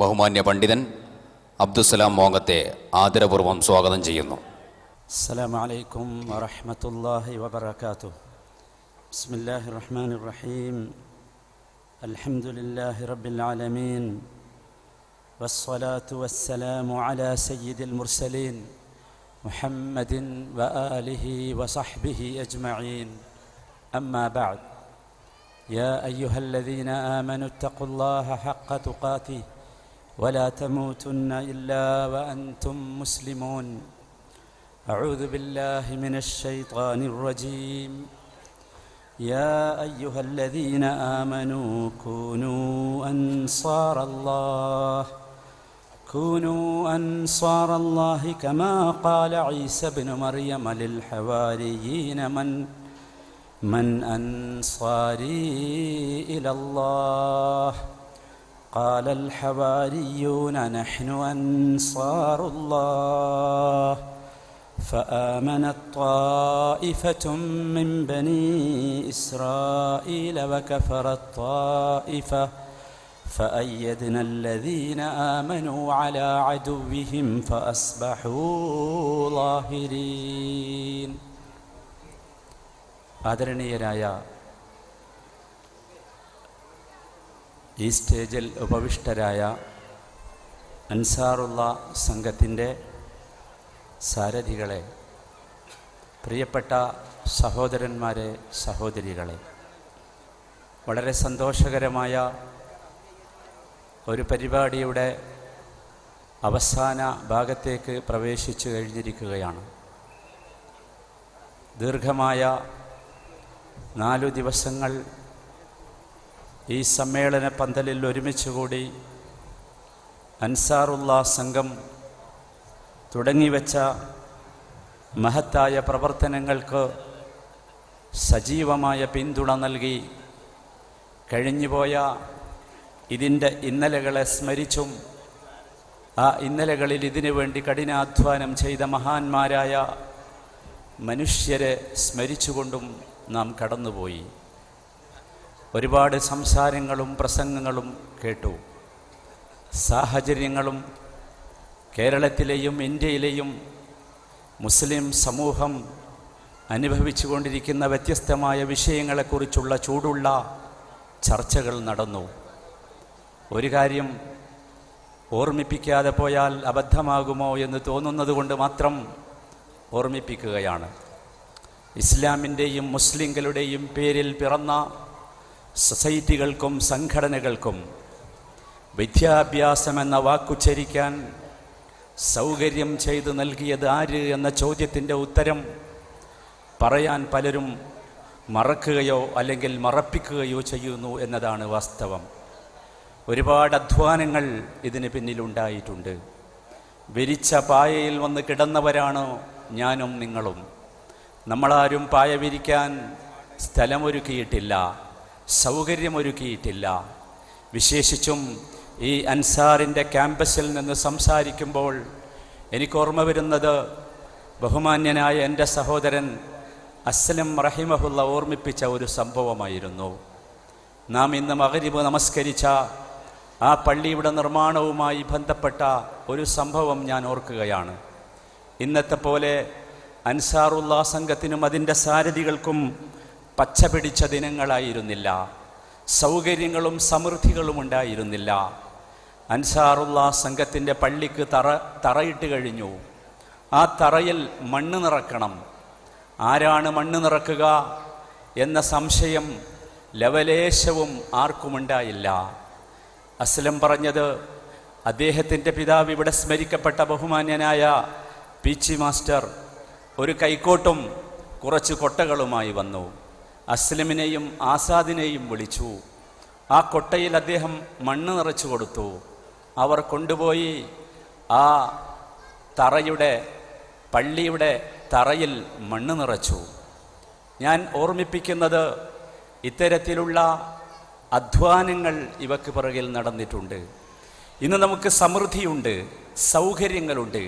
ബഹുമാന്യ പണ്ഡിതൻ അബ്ദുസ്സലാം മോങ്ങത്തെ ആദരപൂർവ്വം സ്വാഗതം ചെയ്യുന്നു. അസ്സലാമു അലൈക്കും വറഹ്മത്തുള്ളാഹി വബറകാതുഹു. ബിസ്മില്ലാഹിർ റഹ്മാനിർ റഹീം. അൽഹംദുലില്ലാഹി റബ്ബിൽ ആലമീൻ. വസ്സലാത്തു വസ്സലാമു അലാ സയ്യിദിൽ മുർസലീൻ മുഹമ്മദിൻ വആലിഹി വസഹ്ബിഹി അജ്മഈൻ. അമ്മാ ബഅദ്. യാ അയ്യുഹല്ലദീന ആമനു ഇത്തഖുല്ലാഹ ഹഖ്ക തുഖാതിഹി വലാ തമൂതുന്ന ഇല്ലാ വഅൻതും മുസ്ലിമൂൻ. أعوذ بالله من الشيطان الرجيم. يا أيها الذين آمنوا كونوا أنصار الله كما قال عيسى بن مريم للحواريين من أنصاري إلى الله قال الحواريون نحن أنصار الله فآمنت طائفة من بني إسرائيل وكفرت طائفة فأيدنا الذين آمنوا على عدوهم فأصبحوا ظاهرين. ആദരണീയരായ ഈ സ്റ്റേജിൽ ഉപവിഷ്ടരായ അൻസാറുള്ള സംഘത്തിൻ്റെ സാരഥികളെ, പ്രിയപ്പെട്ട സഹോദരന്മാരെ, സഹോദരികളെ, വളരെ സന്തോഷകരമായ ഒരു പരിപാടിയുടെ അവസാന ഭാഗത്തേക്ക് പ്രവേശിച്ചു കഴിഞ്ഞിരിക്കുകയാണ്. ദീർഘമായ 4 ദിവസങ്ങൾ ഈ സമ്മേളന പന്തലിൽ ഒരുമിച്ചുകൂടി അൻസാറുള്ള സംഘം തുടങ്ങിവെച്ച മഹത്തായ പ്രവർത്തനങ്ങൾക്ക് സജീവമായ പിന്തുണ നൽകി കഴിഞ്ഞുപോയ ഇതിൻ്റെ ഇന്നലകളെ സ്മരിച്ചും ആ ഇന്നലകളിൽ ഇതിനു വേണ്ടി കഠിനാധ്വാനം ചെയ്ത മഹാന്മാരായ മനുഷ്യരെ സ്മരിച്ചുകൊണ്ടും നാം കടന്നുപോയി. ഒരുപാട് സംസാരങ്ങളും പ്രസംഗങ്ങളും കേട്ടു. സാഹചര്യങ്ങളും കേരളത്തിലെയും ഇന്ത്യയിലെയും മുസ്ലിം സമൂഹം അനുഭവിച്ചു കൊണ്ടിരിക്കുന്ന വ്യത്യസ്തമായ വിഷയങ്ങളെക്കുറിച്ചുള്ള ചൂടുള്ള ചർച്ചകൾ നടന്നു. ഒരു കാര്യം ഓർമ്മിപ്പിക്കാതെ പോയാൽ അബദ്ധമാകുമോ എന്ന് തോന്നുന്നത് മാത്രം ഓർമ്മിപ്പിക്കുകയാണ്. ഇസ്ലാമിൻ്റെയും മുസ്ലിങ്ങളുടെയും പേരിൽ പിറന്ന സൊസൈറ്റികൾക്കും സംഘടനകൾക്കും വിദ്യാഭ്യാസമെന്ന വാക്കുച്ചരിക്കാൻ സൗകര്യം ചെയ്തു നൽകിയത് ആര് എന്ന ചോദ്യത്തിൻ്റെ ഉത്തരം പറയാൻ പലരും മറക്കുകയോ അല്ലെങ്കിൽ മറപ്പിക്കുകയോ ചെയ്യുന്നു എന്നതാണ് വാസ്തവം. ഒരുപാട് അധ്വാനങ്ങൾ ഇതിന് പിന്നിലുണ്ടായിട്ടുണ്ട്. വിരിച്ച പായയിൽ വന്ന് കിടന്നവരാണ് ഞാനും നിങ്ങളും. നമ്മളാരും പായ വിരിക്കാൻ സ്ഥലമൊരുക്കിയിട്ടില്ല, സൗകര്യമൊരുക്കിയിട്ടില്ല. വിശേഷിച്ചും ഈ അൻസാറിൻ്റെ ക്യാമ്പസിൽ നിന്ന് സംസാരിക്കുമ്പോൾ എനിക്കോർമ്മ വരുന്നത് ബഹുമാന്യനായ എൻ്റെ സഹോദരൻ അസ്ലം റഹിമഹുള്ള ഓർമ്മിപ്പിച്ച ഒരു സംഭവമായിരുന്നു. നാം ഇന്ന് മഗ്രിബ് നമസ്കരിച്ച ആ പള്ളിയുടെ നിർമ്മാണവുമായി ബന്ധപ്പെട്ട ഒരു സംഭവം ഞാൻ ഓർക്കുകയാണ്. ഇന്നത്തെ പോലെ അൻസാറുള്ള സംഘത്തിനും അതിൻ്റെ സാരഥികൾക്കും പച്ച പിടിച്ച ദിനങ്ങളായിരുന്നില്ല. സൗകര്യങ്ങളും സമൃദ്ധികളും ഉണ്ടായിരുന്നില്ല. അൻസാറുള്ള സംഘത്തിൻ്റെ പള്ളിക്ക് തറയിട്ട് കഴിഞ്ഞു. ആ തറയിൽ മണ്ണ് നിറക്കണം. ആരാണ് മണ്ണ് നിറക്കുക എന്ന സംശയം ലവലേശവും ആർക്കുമുണ്ടായില്ല. അസ്ലം പറഞ്ഞത്, അദ്ദേഹത്തിൻ്റെ പിതാവ് ഇവിടെ സ്മരിക്കപ്പെട്ട ബഹുമാന്യനായ പീച്ചി മാസ്റ്റർ ഒരു കൈക്കോട്ടും കുറച്ച് കൊട്ടകളുമായി വന്നു. അസ്ലമിനെയും ആസാദിനെയും വിളിച്ചു. ആ കൊട്ടയിൽ അദ്ദേഹം മണ്ണ് നിറച്ചു കൊടുത്തു. അവർ കൊണ്ടുപോയി ആ പള്ളിയുടെ തറയിൽ മണ്ണ് നിറച്ചു. ഞാൻ ഓർമ്മിപ്പിക്കുന്നത്, ഇത്തരത്തിലുള്ള അധ്വാനങ്ങൾ ഇവക്ക് പിറകിൽ നടന്നിട്ടുണ്ട്. ഇന്ന് നമുക്ക് സമൃദ്ധിയുണ്ട്, സൗകര്യങ്ങളുണ്ട്.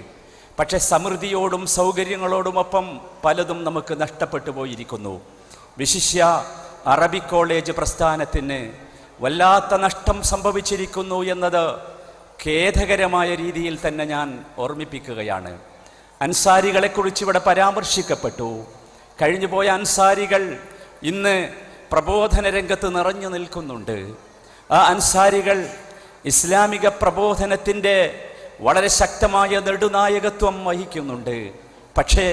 പക്ഷെ സമൃദ്ധിയോടും സൗകര്യങ്ങളോടുമൊപ്പം പലതും നമുക്ക് നഷ്ടപ്പെട്ടു പോയിരിക്കുന്നു. വിശിഷ്യ അറബിക് കോളേജ് പ്രസ്ഥാനത്തിന് വല്ലാത്ത നഷ്ടം സംഭവിച്ചിരിക്കുന്നു എന്നത് ഖേദകരമായ രീതിയിൽ തന്നെ ഞാൻ ഓർമ്മിപ്പിക്കുകയാണ്. അൻസാരികളെക്കുറിച്ച് ഇവിടെ പരാമർശിക്കപ്പെട്ടു. കഴിഞ്ഞുപോയ അൻസാരികൾ ഇന്ന് പ്രബോധന രംഗത്ത് നിറഞ്ഞു നിൽക്കുന്നുണ്ട്. ആ അൻസാരികൾ ഇസ്ലാമിക പ്രബോധനത്തിൻ്റെ വളരെ ശക്തമായ നെടുനായകത്വം വഹിക്കുന്നുണ്ട്. പക്ഷേ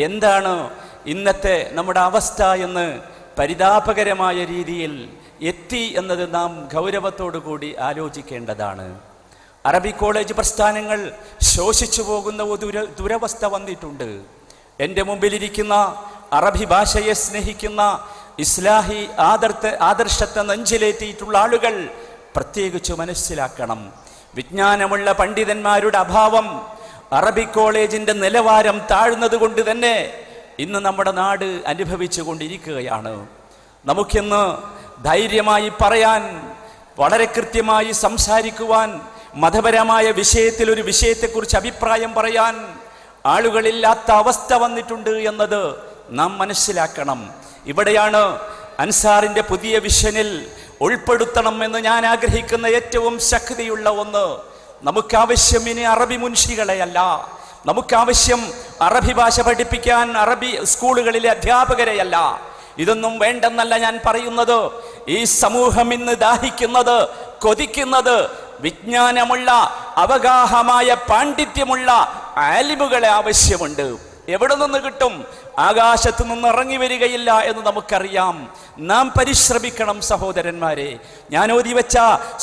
എന്താണ് ഇന്നത്തെ നമ്മുടെ അവസ്ഥ എന്ന് പരിതാപകരമായ രീതിയിൽ എത്തി എന്നത് നാം ഗൗരവത്തോടു കൂടി ആലോചിക്കേണ്ടതാണ്. അറബി കോളേജ് പ്രസ്ഥാനങ്ങൾ ശോഷിച്ചു പോകുന്ന ഒരു ദുരവസ്ഥ വന്നിട്ടുണ്ട്. എൻ്റെ മുമ്പിലിരിക്കുന്ന അറബി ഭാഷയെ സ്നേഹിക്കുന്ന ഇസ്ലാഹി ആദർശത്തെ നെഞ്ചിലേറ്റിയിട്ടുള്ള ആളുകൾ പ്രത്യേകിച്ച് മനസ്സിലാക്കണം, വിജ്ഞാനമുള്ള പണ്ഡിതന്മാരുടെ അഭാവം, അറബി കോളേജിൻ്റെ നിലവാരം താഴ്ന്നത് കൊണ്ട് തന്നെ ഇന്ന് നമ്മുടെ നാട് അനുഭവിച്ചു കൊണ്ടിരിക്കുകയാണ്. നമുക്കിന്ന് ധൈര്യമായി പറയാൻ, വളരെ കൃത്യമായി സംസാരിക്കുവാൻ, മതപരമായ വിഷയത്തിൽ ഒരു വിഷയത്തെക്കുറിച്ച് അഭിപ്രായം പറയാൻ ആളുകളില്ലാത്ത അവസ്ഥ വന്നിട്ടുണ്ട് എന്നത് നാം മനസ്സിലാക്കണം. ഇവിടെയാണ് അൻസാറിൻ്റെ പുതിയ വിഷനിൽ ഉൾപ്പെടുത്തണം എന്ന് ഞാൻ ആഗ്രഹിക്കുന്ന ഏറ്റവും ശക്തിയുള്ള ഒന്ന്. നമുക്കാവശ്യം ഇനി അറബി മുൻഷികളെയല്ല, നമുക്കാവശ്യം അറബി ഭാഷ പഠിപ്പിക്കാൻ അറബി സ്കൂളുകളിലെ അധ്യാപകരെയല്ല. ഇതൊന്നും വേണ്ടെന്നല്ല ഞാൻ പറയുന്നത്. ഈ സമൂഹം ഇന്ന് ദാഹിക്കുന്നത്, കൊതിക്കുന്നത് വിജ്ഞാനമുള്ള, അവഗാഹമായ പാണ്ഡിത്യമുള്ള ആലിമുകളെ ആവശ്യമുണ്ട്. എവിടെ നിന്ന് കിട്ടും? ആകാശത്തു നിന്ന് ഇറങ്ങി വരികയില്ല എന്ന് നമുക്കറിയാം. നാം പരിശ്രമിക്കണം സഹോദരന്മാരെ. ഞാൻ ഓതി വെച്ച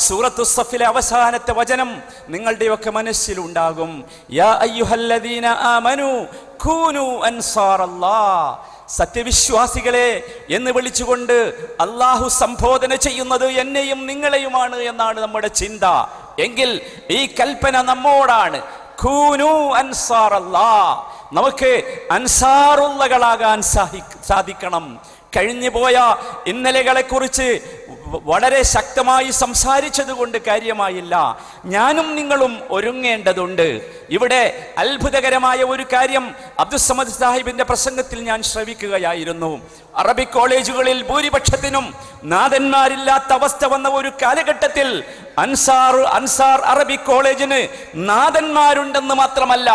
സൂറത്തു സഫിലെ അവസാനത്തെ വചനം നിങ്ങളുടെയൊക്കെ മനസ്സിലുണ്ടാകും. യാ അയ്യുഹല്ലദീന ആമനു കൂനു അൻസാറല്ലാഹ്. സത്യവിശ്വാസികളെ എന്ന് വിളിച്ചുകൊണ്ട് അള്ളാഹു സംബോധന ചെയ്യുന്നത് എന്നെയും നിങ്ങളെയുമാണ് എന്നാണ് നമ്മുടെ ചിന്ത. എങ്കിൽ ഈ കൽപ്പന നമ്മോടാണ്. കൂനു അൻസാറല്ലാഹ്. നമുക്ക് അൻസാറുള്ളകളാകാൻ സാധിക്കണം. കഴിഞ്ഞുപോയ ഇന്നലെകളെക്കുറിച്ച് വളരെ ശക്തമായി സംസാരിച്ചത് കൊണ്ട് കാര്യമായില്ല. ഞാനും നിങ്ങളും ഒരുങ്ങേണ്ടതുണ്ട്. ഇവിടെ അത്ഭുതകരമായ ഒരു കാര്യം അബ്ദുസ്സമദ് സാഹിബിന്റെ പ്രസംഗത്തിൽ ഞാൻ ശ്രവിക്കുകയായിരുന്നു. അറബി കോളേജുകളിൽ ഭൂരിപക്ഷത്തിനും നാഥന്മാരില്ലാത്ത അവസ്ഥ വന്ന ഒരു കാലഘട്ടത്തിൽ അൻസാർ അറബി കോളേജിന് നാഥന്മാരുണ്ടെന്ന് മാത്രമല്ല,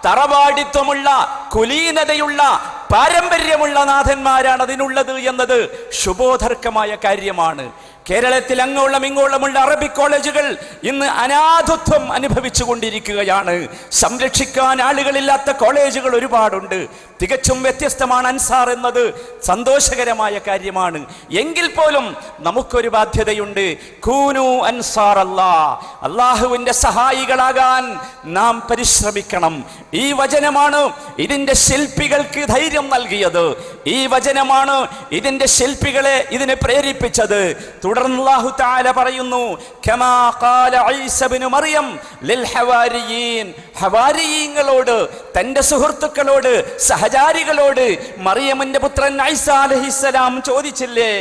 തറവാടിത്വമുള്ള, കുലീനതയുള്ള, പാരമ്പര്യമുള്ള നാഥന്മാരാണ് അതിനുള്ളത് എന്നത് ശുഭോദർക്കമായ കാര്യമാണ്. കേരളത്തിൽ അങ്ങോളം ഇങ്ങോളമുള്ള അറബി കോളേജുകൾ ഇന്ന് അനാഥത്വം അനുഭവിച്ചു കൊണ്ടിരിക്കുകയാണ്. സംരക്ഷിക്കാൻ ആളുകളില്ലാത്ത കോളേജുകൾ ഒരുപാടുണ്ട്. തികച്ചും വ്യത്യസ്തമാണ് അൻസാർ എന്നത് സന്തോഷകരമായ കാര്യമാണ്. എങ്കിൽ പോലും നമുക്കൊരു ബാധ്യതയുണ്ട്. കൂനു അൻസാർ അല്ലാഹ്. അള്ളാഹുവിൻ്റെ സഹായികളാകാൻ നാം പരിശ്രമിക്കണം. ഈ വചനമാണ് ഇതിൻ്റെ ശില്പികൾക്ക് ധൈര്യം നൽകിയത്. ഈ വചനമാണ് ഇതിൻ്റെ ശില്പികളെ ഇതിനെ പ്രേരിപ്പിച്ചത്. തുടർന്ന് അല്ലാഹു തആല പറയുന്നു, കമാ ഖാല ഈസ ഇബ്നു മറിയം ലിൽ ഹവാരിയീൻ. ഹവാരിയീങ്ങളോട്, തൻ്റെ സുഹൃത്തുക്കളോട്, സഹചാരികളോട് മറിയമിന്റെ പുത്രൻ ഈസ അലൈഹിസ്സലാം ചോദിച്ചില്ലേ?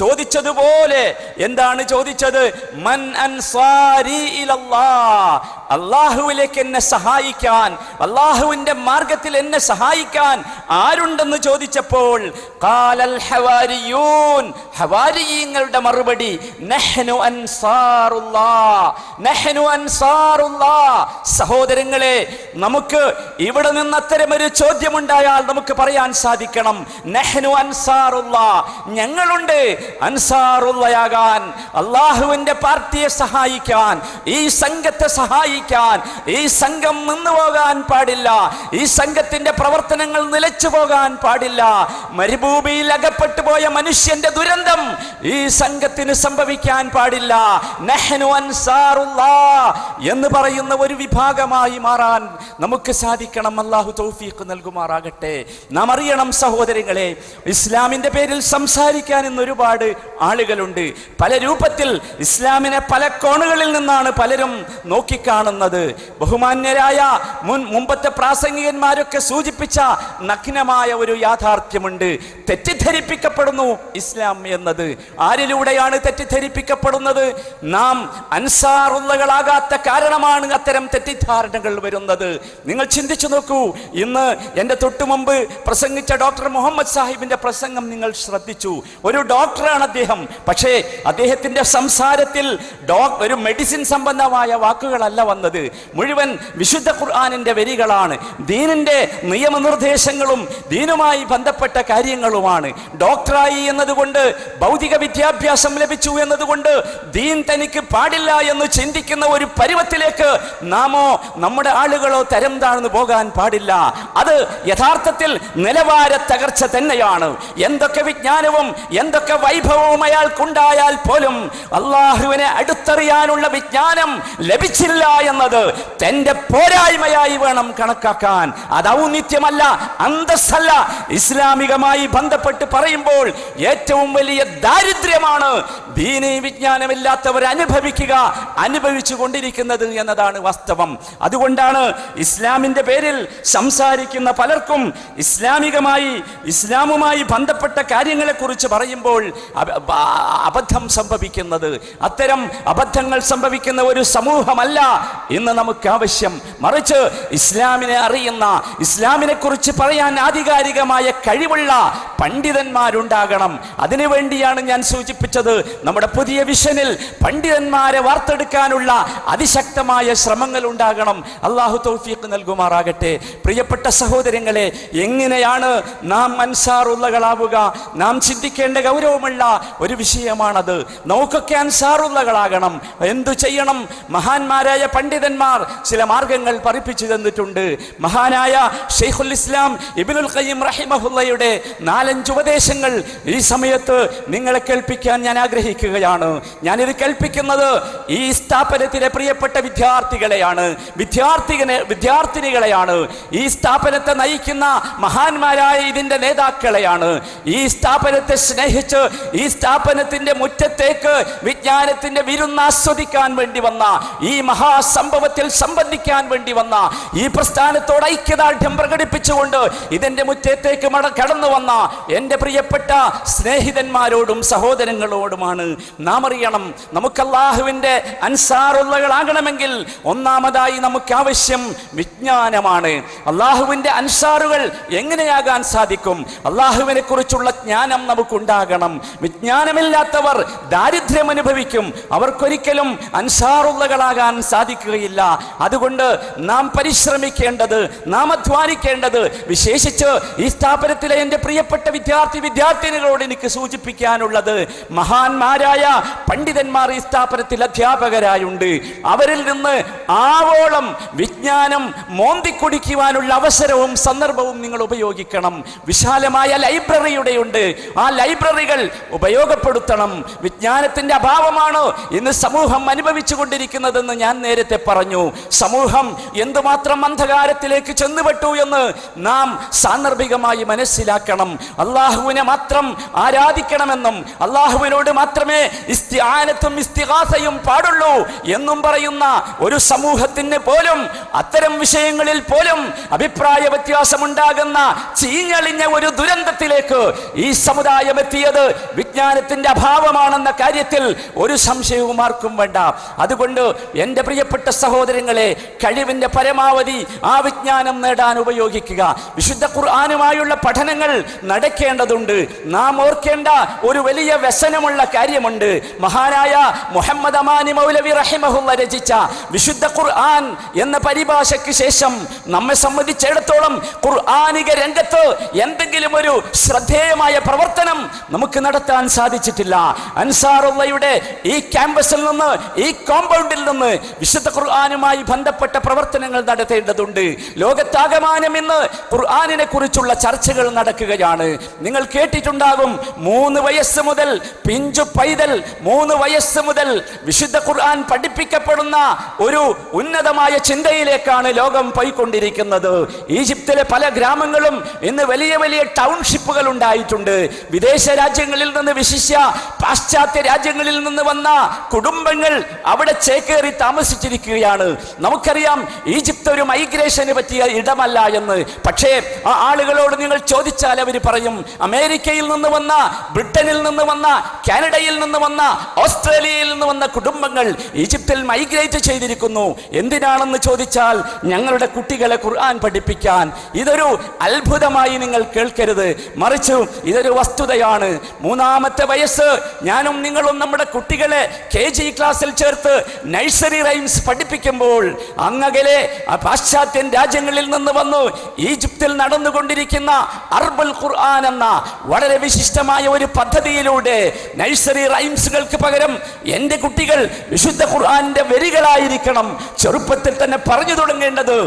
ചോദിച്ചതുപോലെ എന്താണ് ചോദിച്ചത്? മൻ അൻസാരി ഇലല്ലാഹ്. അല്ലാഹുവിലേക്ക് എന്നെ സഹായിക്കാൻ, അല്ലാഹുവിന്റെ മാർഗത്തിൽ എന്നെ സഹായിക്കാൻ ആരുണ്ടെന്ന് ചോദിച്ചപ്പോൾ ഖാലൽ ഹവാരിയൂൻ. ഹവാരിയീങ്ങളുടെ മറുപടി നഹ്നു അൻസാറുല്ലാഹ്, നഹ്നു അൻസാറുല്ലാഹ്. സഹോദരങ്ങളെ, നമുക്ക് ഇവിടെ നിന്ന് അത്തരമൊരു ചോദ്യമുണ്ടായാൽ നമുക്ക് പറയാൻ സാധിക്കണം, നഹ്നു അൻസാറുല്ലാഹ്. ഞങ്ങളുണ്ട് അൻസാറുള്ളയാകാൻ, അള്ളാഹുവിന്റെ പാർട്ടിയെ സഹായിക്കാൻ, ഈ സംഘത്തെ സഹായിക്കാൻ. ഈ സംഘം നിന്നുപോകാൻ പാടില്ല. ഈ സംഘത്തിന്റെ പ്രവർത്തനങ്ങൾ നിലച്ചു പോകാൻ പാടില്ല. മരുഭൂമിയിൽ അകപ്പെട്ടു പോയ മനുഷ്യന്റെ ദുരന്തം ഈ സംഘത്തിന് സംഭവിക്കാൻ പാടില്ല. നഹ്നു അൻസാറുല്ലാഹ് എന്ന് പറയുന്ന ഒരു വിഭാഗമായി മാറാൻ നമുക്ക് സാധിക്കണം. അല്ലാഹു തൗഫീഖ് നൽകുമാറാകട്ടെ. നാം അറിയണം സഹോദരങ്ങളെ, ഇസ്ലാമിന്റെ പേരിൽ സംസാരിക്കാൻ ഇന്ന് ഒരുപാട് ആളുകളുണ്ട്. പല രൂപത്തിൽ ഇസ്ലാമിനെ പല കോണുകളിൽ നിന്നാണ് പലരും നോക്കിക്കാണുന്നത്. ബഹുമാന്യരായ മുമ്പത്തെ പ്രാസംഗികന്മാരൊക്കെ സൂചിപ്പിച്ച നഗ്നമായ ഒരു യാഥാർത്ഥ്യമുണ്ട്. തെറ്റിദ്ധരിപ്പിക്കപ്പെടുന്നു ഇസ്ലാം എന്നത്. ആരിലൂടെയാണ് തെറ്റിദ്ധരിപ്പിക്കപ്പെടുന്നത്? നാം അൻസാറുള്ളകളാകാത്ത കാരണമാണ് അത്തരം തെറ്റിദ്ധാരണകൾ വരുന്നത്. നിങ്ങൾ ചിന്തിച്ചു നോക്കൂ. ഇന്ന് എൻ്റെ തൊട്ടു മുമ്പ് പ്രസംഗിച്ച ഡോക്ടർ മുഹമ്മദ് സാഹിബിന്റെ പ്രസംഗം നിങ്ങൾ ശ്രദ്ധിച്ചു. ഒരു ഡോക്ടർ ഡോക്ടറാണ് അദ്ദേഹം. പക്ഷേ അദ്ദേഹത്തിന്റെ സംസാരത്തിൽ ഒരു മെഡിസിൻ സംബന്ധമായ വാക്കുകളല്ല വന്നത്, മുഴുവൻ വിശുദ്ധ ഖുർആനിന്റെ വരികളാണ്, ദീനിന്റെ നിയമനിർദ്ദേശങ്ങളും ദീനുമായി ബന്ധപ്പെട്ട കാര്യങ്ങളുമാണ്. ഡോക്ടറായി എന്നതുകൊണ്ട്, ഭൗതിക വിദ്യാഭ്യാസം ലഭിച്ചു എന്നതുകൊണ്ട് ദീൻ തനിക്ക് പാടില്ല എന്ന് ചിന്തിക്കുന്ന ഒരു പരുവത്തിലേക്ക് നാമോ നമ്മുടെ ആളുകളോ തരം താഴ്ന്നു പോകാൻ പാടില്ല. അത് യഥാർത്ഥത്തിൽ നിലവാര തകർച്ച തന്നെയാണ്. എന്തൊക്കെ വിജ്ഞാനവും എന്തൊക്കെ വൈഭവവും അയാൾക്കുണ്ടായാൽ പോലും അള്ളാഹുവിനെ അടുത്തറിയാനുള്ള വിജ്ഞാനം ലഭിച്ചില്ല എന്നത് തന്റെ പോരായ്മയായി വേണം കണക്കാക്കാൻ. അത് ഔന്നിത്യമല്ല, അന്തസ്സല്ല. ഇസ്ലാമികമായി ബന്ധപ്പെട്ട് പറയുമ്പോൾ ഏറ്റവും വലിയ ദാരിദ്ര്യമാണ് ദീനീ വിജ്ഞാനമില്ലാത്തവർ അനുഭവിച്ചു കൊണ്ടിരിക്കുന്നത് എന്നതാണ് വാസ്തവം. അതുകൊണ്ടാണ് ഇസ്ലാമിന്റെ പേരിൽ സംസാരിക്കുന്ന പലർക്കും ഇസ്ലാമുമായി ബന്ധപ്പെട്ട കാര്യങ്ങളെ കുറിച്ച് പറയുമ്പോൾ അബദ്ധം സംഭവിക്കുന്നത്. അത്തരം അബദ്ധങ്ങൾ സംഭവിക്കുന്ന ഒരു സമൂഹമല്ല ഇന്ന് നമുക്ക് ആവശ്യം. മറിച്ച് ഇസ്ലാമിനെ അറിയുന്ന, ഇസ്ലാമിനെ കുറിച്ച് പറയാൻ ആധികാരികമായ കഴിവുള്ള പണ്ഡിതന്മാരുണ്ടാകണം. അതിനുവേണ്ടിയാണ് ഞാൻ സൂചിപ്പിച്ചത്, നമ്മുടെ പുതിയ വിഷനിൽ പണ്ഡിതന്മാരെ വാർത്തെടുക്കാനുള്ള അതിശക്തമായ ശ്രമങ്ങൾ ഉണ്ടാകണം. അള്ളാഹു തൗഫീഖ് നൽകുമാറാകട്ടെ. പ്രിയപ്പെട്ട സഹോദരങ്ങളെ, എങ്ങനെയാണ് നാം അൻസാറുള്ളകളാവുക? നാം ചിന്തിക്കേണ്ട ഗൗരവമുള്ള ഒരു വിഷയമാണത്. നമുക്കൊക്കെ അൻസാറുള്ളകളാകണം. എന്തു ചെയ്യണം? മഹാന്മാരായ പണ്ഡിതന്മാർ ചില മാർഗങ്ങൾ പഠിപ്പിച്ചു തന്നിട്ടുണ്ട്. മഹാനായ ശൈഖുൽ ഇസ്ലാം ഇബ്നുൽ ഖയ്യിം റഹിമഹുള്ളയുടെ 4-5 ഉപദേശങ്ങൾ ഈ സമയത്ത് നിങ്ങളെ കേൾപ്പിക്കാൻ ഞാൻ ആഗ്രഹിക്കുകയാണ്. ഞാനിത് കേൾപ്പിക്കുന്നത് ഈ സ്ഥാപനത്തിലെ പ്രിയപ്പെട്ട വിദ്യാർത്ഥിനികളെയാണ്. ഈ സ്ഥാപനത്തെ നയിക്കുന്ന മഹാന്മാരായ ഇതിന്റെ നേതാക്കളെയാണ്. ഈ സ്ഥാപനത്തെ സ്നേഹിച്ച് ഈ സ്ഥാപനത്തിന്റെ മുറ്റത്തേക്ക് വിജ്ഞാനത്തിന്റെ വിരുന്നാസ്വദിക്കാൻ വേണ്ടി വന്ന, ഈ മഹാസംഭവത്തിൽ സംബന്ധിക്കാൻ വേണ്ടി വന്ന, ഈ പ്രസ്ഥാനത്തോട് ഐക്യദാർഢ്യം പ്രകടിപ്പിച്ചുകൊണ്ട് ഇതിന്റെ മുറ്റത്തേക്ക് കടന്നു വന്ന എൻ്റെ പ്രിയപ്പെട്ട സ്നേഹിതന്മാരോടും സഹോദരങ്ങളോടുമാണ് നാം അറിയണം, നമുക്ക് അല്ലാഹുവിൻ്റെ അൻസാറുള്ളകളാകണമെങ്കിൽ ഒന്നാമതായി നമുക്ക് ആവശ്യം വിജ്ഞാനമാണ്. അല്ലാഹുവിൻ്റെ അൻസാറുകൾ എങ്ങനെയാകാൻ സാധിക്കും? അല്ലാഹുവിനെ കുറിച്ചുള്ള ജ്ഞാനം നമുക്കുണ്ടാകണം. വിജ്ഞാനമില്ലാത്തവർ ദാരിദ്ര്യം അനുഭവിക്കും. അവർക്കൊരിക്കലും അൻസാറുള്ളകളാകാൻ സാധിക്കുകയില്ല. അതുകൊണ്ട് നാം പരിശ്രമിക്കേണ്ടത്, നാം അധ്വാനിക്കേണ്ടത്, വിശേഷിച്ച് ഈ സ്ഥാപനത്തിലെ എൻ്റെ പ്രിയപ്പെട്ട വിദ്യാർത്ഥിനികളോട് എനിക്ക് സൂചിപ്പിക്കാനുള്ളത്, മഹാന്മാരായ പണ്ഡിതന്മാർ ഈ സ്ഥാപനത്തിൽ അധ്യാപകരായുണ്ട്. അവരിൽ നിന്ന് ആവോളം വിജ്ഞാനം മോന്തിക്കുടിക്കുവാനുള്ള അവസരവും സന്ദർഭവും നിങ്ങൾ ഉപയോഗിക്കണം. വിശാലമായ ലൈബ്രറിയുടെയുണ്ട്. ആ ലൈബ്രറികൾ ഉപയോഗപ്പെടുത്തണം. വിജ്ഞാനത്തിന്റെ അഭാവമാണ് ഇന്ന് സമൂഹം അനുഭവിച്ചു കൊണ്ടിരിക്കുന്നതെന്ന് ഞാൻ നേരത്തെ പറഞ്ഞു. സമൂഹം എന്തുമാത്രം അന്ധകാരത്തിലേക്ക് ചെന്നുപെട്ടു എന്ന് നാം സാന്ദർഭികമായി മനസ്സിലാക്കണം. അള്ളാഹുവിനെ മാത്രം ആരാധിക്കണമെന്നും അള്ളാഹുവിനോട് മാത്രമേ ഇസ്തിആനത്തും ഇസ്തിഗാസയും പാടുള്ളൂ എന്നും പറയുന്ന ഒരു സമൂഹത്തിന് പോലും അത്തരം വിഷയങ്ങളിൽ പോലും അഭിപ്രായ വ്യത്യാസമുണ്ടാകുന്ന ചീഞ്ഞളിഞ്ഞ ഒരു ദുരന്തത്തിലേക്ക് ഈ സമുദായം എത്തിയത് വിജ്ഞാനത്തിന്റെ അഭാവമാണെന്ന കാര്യത്തിൽ ഒരു സംശയവും ആർക്കും വേണ്ട. അതുകൊണ്ട് എൻ്റെ പ്രിയപ്പെട്ട സഹോദരങ്ങളെ, കഴിവിന്റെ പരമാവധി ആ വിജ്ഞാനം നേടാൻ ഉപയോഗിക്കുക. വിശുദ്ധ ഖുർആനുമായുള്ള പഠനങ്ങൾ നടക്കേണ്ടതുണ്ട്. നാം ഓർക്കേണ്ട ഒരു വലിയ വ്യസനമുള്ള കാര്യമുണ്ട്. മഹാനായ മുഹമ്മദ് അമാനി മൗലവി റഹിമഹുള്ള രചിച്ച വിശുദ്ധ ഖുർആൻ എന്ന പരിഭാഷയ്ക്ക് ശേഷം നമ്മെ സംബന്ധിച്ചിടത്തോളം ഖുർആനിക രംഗത്ത് എന്തെങ്കിലും ഒരു ശ്രദ്ധേയമായ പ്രവർത്തനം നമുക്ക് നടത്താൻ സാധിച്ചിട്ടില്ല. അൻസാറുള്ളയുടെ ഈ ക്യാമ്പസിൽ നിന്ന്, ഈ കോമ്പൗണ്ടിൽ നിന്ന് വിശുദ്ധ ഖുർആനുമായി ബന്ധപ്പെട്ട പ്രവർത്തനങ്ങൾ നടത്തേണ്ടതുണ്ട്. ലോകത്താകമാനം ഇന്ന് ഖുർആനിനെ കുറിച്ചുള്ള ചർച്ചകൾ നടക്കുകയാണ്. നിങ്ങൾ കേട്ടിട്ടുണ്ടാകും, 3 വയസ്സ് മുതൽ പിഞ്ചു പൈതൽ 3 വയസ്സ് മുതൽ വിശുദ്ധ ഖുർആൻ പഠിപ്പിക്കപ്പെടുന്ന ഒരു ഉന്നതമായ ചിന്തയിലേക്കാണ് ലോകം പോയിക്കൊണ്ടിരിക്കുന്നത്. ഈജിപ്തിലെ പല ഗ്രാമങ്ങളും ഇന്ന് വലിയ വലിയ ടൗൺഷിപ്പുകൾ ഉണ്ടായിട്ടുണ്ട്. വിദേശ രാജ്യങ്ങളിൽ നിന്ന്, വിശിഷ്യ പാശ്ചാത്യ രാജ്യങ്ങളിൽ നിന്ന് വന്ന കുടുംബങ്ങൾ അവിടെ ചേക്കേറി താമസിച്ചിരിക്കുകയാണ്. നമുക്കറിയാം ഈജിപ്ത് ഒരു മൈഗ്രേഷന് പറ്റിയ ഇടമല്ല എന്ന്. പക്ഷേ ആ ആളുകളോട് നിങ്ങൾ ചോദിച്ചാൽ അവർ പറയും, അമേരിക്കയിൽ നിന്ന് വന്ന, ബ്രിട്ടനിൽ നിന്ന് വന്ന, കാനഡയിൽ നിന്ന് വന്ന, ഓസ്ട്രേലിയയിൽ നിന്ന് വന്ന കുടുംബങ്ങൾ ഈജിപ്തിൽ മൈഗ്രേറ്റ് ചെയ്തിരിക്കുന്നു. എന്തിനാണെന്ന് ചോദിച്ചാൽ ഞങ്ങളുടെ കുട്ടികളെ ഖുർആൻ പഠിപ്പിക്കാൻ. ഇതൊരു അത്ഭുതമായി നിങ്ങൾ കേൾക്കരുത്, മറിച്ച് ഇതൊരു വസ്തുതയാണ്. 3 3-ാമത്തെ വയസ്സ് ഞാനും നിങ്ങളും നമ്മുടെ കുട്ടികളെ KG ക്ലാസ്സിൽ ചേർത്ത് നഴ്സറി റൈംസ് പഠിപ്പിക്കുമ്പോൾ അങ്ങകലെ പാശ്ചാത്യൻ രാജ്യങ്ങളിൽ നിന്ന് വന്നു ഈജിപ്തിൽ നടന്നുകൊണ്ടിരിക്കുന്ന അർബുൽ ഖുർആൻ എന്ന വളരെ വിശിഷ്ടമായ ഒരു പദ്ധതിയിലൂടെ നഴ്സറി റൈംസുകൾക്ക് പകരം എൻ്റെ കുട്ടികൾ വിശുദ്ധ ഖുർആന്റെ വരികളായിരിക്കണം ചെറുപ്പത്തിൽ തന്നെ പറഞ്ഞു തുടങ്ങേണ്ടത്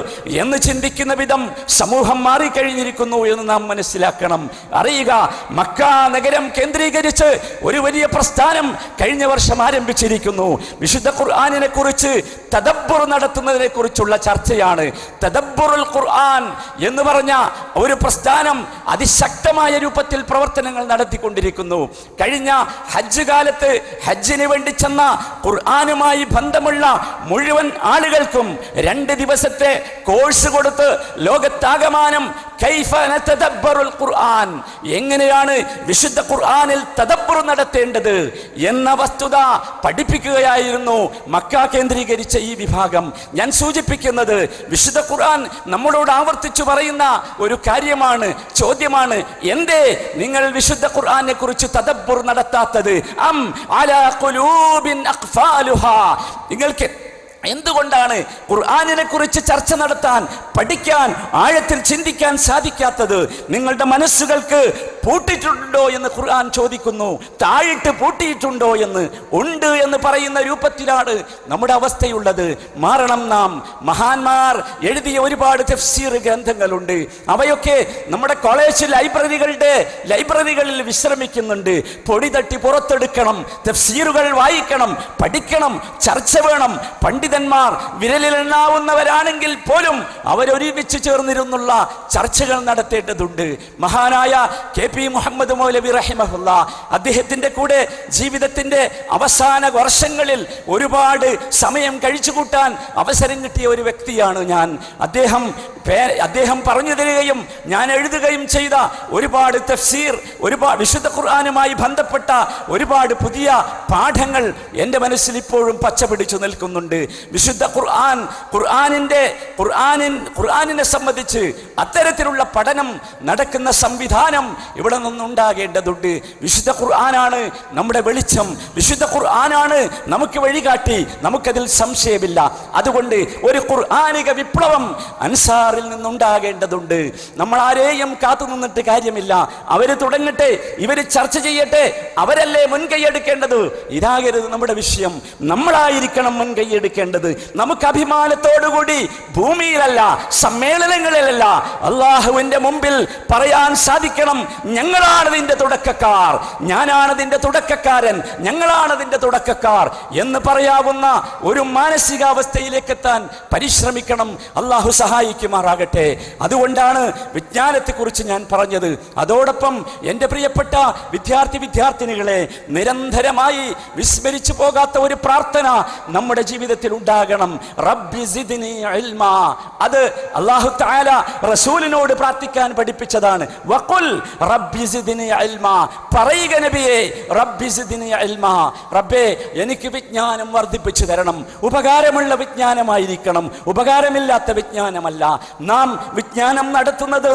എന്ന് ചിന്തിക്കുന്ന വിധം സമൂഹം മാറിക്കഴിഞ്ഞിരിക്കുന്നു എന്ന് നാം മനസ്സിലാക്കണം. അറിയുക, മക്ക നഗരം കേന്ദ്രീകരിച്ച് ഒരു വലിയ പ്രസ്ഥാനം കഴിഞ്ഞ വർഷം ആരംഭിച്ചിരിക്കുന്നു. വിശുദ്ധ ഖുർആനിനെ കുറിച്ച് തദബ്ബുർ നടത്തുന്നതിനെ കുറിച്ചുള്ള ചർച്ചയാണ്. തദബ്ബുറുൽ ഖുർആൻ എന്ന് പറഞ്ഞ ഒരു പ്രസ്ഥാനം അതിശക്തമായ രൂപത്തിൽ പ്രവർത്തനങ്ങൾ നടത്തിക്കൊണ്ടിരിക്കുന്നു. കഴിഞ്ഞ ഹജ്ജ് കാലത്ത് ഹജ്ജിന് വേണ്ടി ചെന്ന ഖുർആനുമായി ബന്ധമുള്ള മുഴുവൻ ആളുകൾക്കും 2 ദിവസത്തെ കോഴ്സ് കൊടുത്ത് ലോകത്താകമാനം കൈഫ നതദബ്ബറുൽ ഖുർആൻ, എങ്ങനെയാണ് വിശുദ്ധ ഖുർആനിൽ തദബ്ബുർ നടത്തേണ്ടത് എന്ന വസ്തുത പഠിപ്പിക്കുകയായിരുന്നു മക്ക കേന്ദ്രീകരിച്ച ഈ വിഭാഗം. ഞാൻ സൂചിപ്പിക്കുന്നത് വിശുദ്ധ ഖുർആൻ നമ്മളോട് ആവർത്തിച്ചു പറയുന്ന ഒരു കാര്യമാണ്, ചോദ്യമാണ്. എന്തേ നിങ്ങൾ വിശുദ്ധ ഖുർആനെ കുറിച്ച് തദബ്ബുർ നടത്താത്തത്? അം അലാ ഖുലൂബിൻ അഖ്ഫാലുഹാ, നിങ്ങൾക്ക് എന്തുകൊണ്ടാണ് ഖുർആനിനെ കുറിച്ച് ചർച്ച നടത്താൻ, പഠിക്കാൻ, ആഴത്തിൽ ചിന്തിക്കാൻ സാധിക്കാത്തത്? നിങ്ങളുടെ മനസ്സുകൾക്ക് പൂട്ടിയിട്ടുണ്ടോ എന്ന് ഖുർആൻ ചോദിക്കുന്നു. താഴിട്ട് പൂട്ടിയിട്ടുണ്ടോ എന്ന്. ഉണ്ട് എന്ന് പറയുന്ന രൂപത്തിലാണ് നമ്മുടെ അവസ്ഥയുള്ളത്. മാറണം നാം. മഹാന്മാർ എഴുതിയ ഒരുപാട് തഫ്സീർ ഗ്രന്ഥങ്ങളുണ്ട്. അവയൊക്കെ നമ്മുടെ കോളേജ് ലൈബ്രറികളിൽ വിശ്രമിക്കുന്നുണ്ട്. പൊടി തട്ടി പുറത്തെടുക്കണം. തഫ്സീറുകൾ വായിക്കണം, പഠിക്കണം, ചർച്ച വേണം. പണ്ഡിതന്മാർ വിരലിലെണ്ണാവുന്നവരാണെങ്കിൽ പോലും അവരൊരുമിച്ച് ചേർന്നിരുന്നുള്ള ചർച്ചകൾ നടത്തേണ്ടതുണ്ട്. മഹാനായ KP മുഹമ്മദ് മൗലവി റഹിമഹുല്ല, അദ്ദേഹത്തിന്റെ കൂടെ ജീവിതത്തിന്റെ അവസാന വർഷങ്ങളിൽ ഒരുപാട് സമയം കഴിച്ചുകൂട്ടാൻ അവസരം കിട്ടിയ ഒരു വ്യക്തിയാണ് ഞാൻ. അദ്ദേഹം പറഞ്ഞു തരികയും ഞാൻ എഴുതുകയും ചെയ്ത ഒരുപാട് തഫ്സീർ, ഒരുപാട് വിശുദ്ധ ഖുർആനുമായി ബന്ധപ്പെട്ട ഒരുപാട് പുതിയ പാഠങ്ങൾ എൻ്റെ മനസ്സിൽ ഇപ്പോഴും പച്ച പിടിച്ചു നിൽക്കുന്നുണ്ട്. വിശുദ്ധ ഖുർആനിനെ സംബന്ധിച്ച് അത്തരത്തിലുള്ള പഠനം നടക്കുന്ന സംവിധാനം ഇവിടെ നിന്നുണ്ടാകേണ്ടതുണ്ട്. വിശുദ്ധ ഖുർആനാണ് നമ്മുടെ വെളിച്ചം. വിശുദ്ധ ഖുർആനാണ് നമുക്ക് വഴികാട്ടി. നമുക്കതിൽ സംശയമില്ല. അതുകൊണ്ട് ഒരു ഖുർആനിക വിപ്ലവം അൻസാറിൽ നിന്നുണ്ടാകേണ്ടതുണ്ട്. നമ്മൾ ആരെയും കാത്തു നിന്നിട്ട് കാര്യമില്ല. അവര് തുടങ്ങട്ടെ, ഇവര് ചർച്ച ചെയ്യട്ടെ, അവരല്ലേ മുൻകൈയെടുക്കേണ്ടത്. ഇതാകരുത് നമ്മുടെ വിഷയം. നമ്മളായിരിക്കണം മുൻകൈയെടുക്കേണ്ടത്. നമുക്ക് അഭിമാനത്തോടുകൂടി ഭൂമിയിലല്ല, സമ്മേളനങ്ങളിലല്ല, അള്ളാഹുവിന്റെ മുമ്പിൽ പറയാൻ സാധിക്കണം, ഞങ്ങളാണ് ഇതിന്റെ തുടക്കക്കാർ, ഞാനാണ് ഇതിന്റെ തുടക്കക്കാരൻ, ഞങ്ങളാണ് ഇതിന്റെ തുടക്കക്കാർ എന്ന് പറയാവുന്ന ഒരു മാനസികാവസ്ഥയിലേക്ക് എത്താൻ പരിശ്രമിക്കണം. അള്ളാഹു സഹായിക്കുമാറാകട്ടെ. അതുകൊണ്ടാണ് വിജ്ഞാനത്തെക്കുറിച്ച് ഞാൻ പറഞ്ഞത്. അതോടൊപ്പം എൻ്റെ പ്രിയപ്പെട്ട വിദ്യാർത്ഥിനികളെ, നിരന്തരമായി വിസ്മരിച്ചു പോകാത്ത ഒരു പ്രാർത്ഥന നമ്മുടെ ജീവിതത്തിൽ ഉണ്ടാകണം. റബ്ബി സിദ്നി ഇൽമാ. അത് അല്ലാഹു തആല റസൂലിനോട് പ്രാർത്ഥിക്കാൻ പഠിപ്പിച്ചതാണ്. വഖുൽ റബ്ബി സിദ്നി ഇൽമാ. പറയുക നബിയേ, റബ്ബി സിദ്നി ഇൽമാ, റബ്ബേ എനിക്ക് വിജ്ഞാനം വർദ്ധിപ്പിച്ചു തരണം. ഉപകാരമുള്ള വിജ്ഞാനമായിരിക്കണം, ഉപകാരമില്ലാത്ത വിജ്ഞാനമല്ല. നാം വിജ്ഞാനം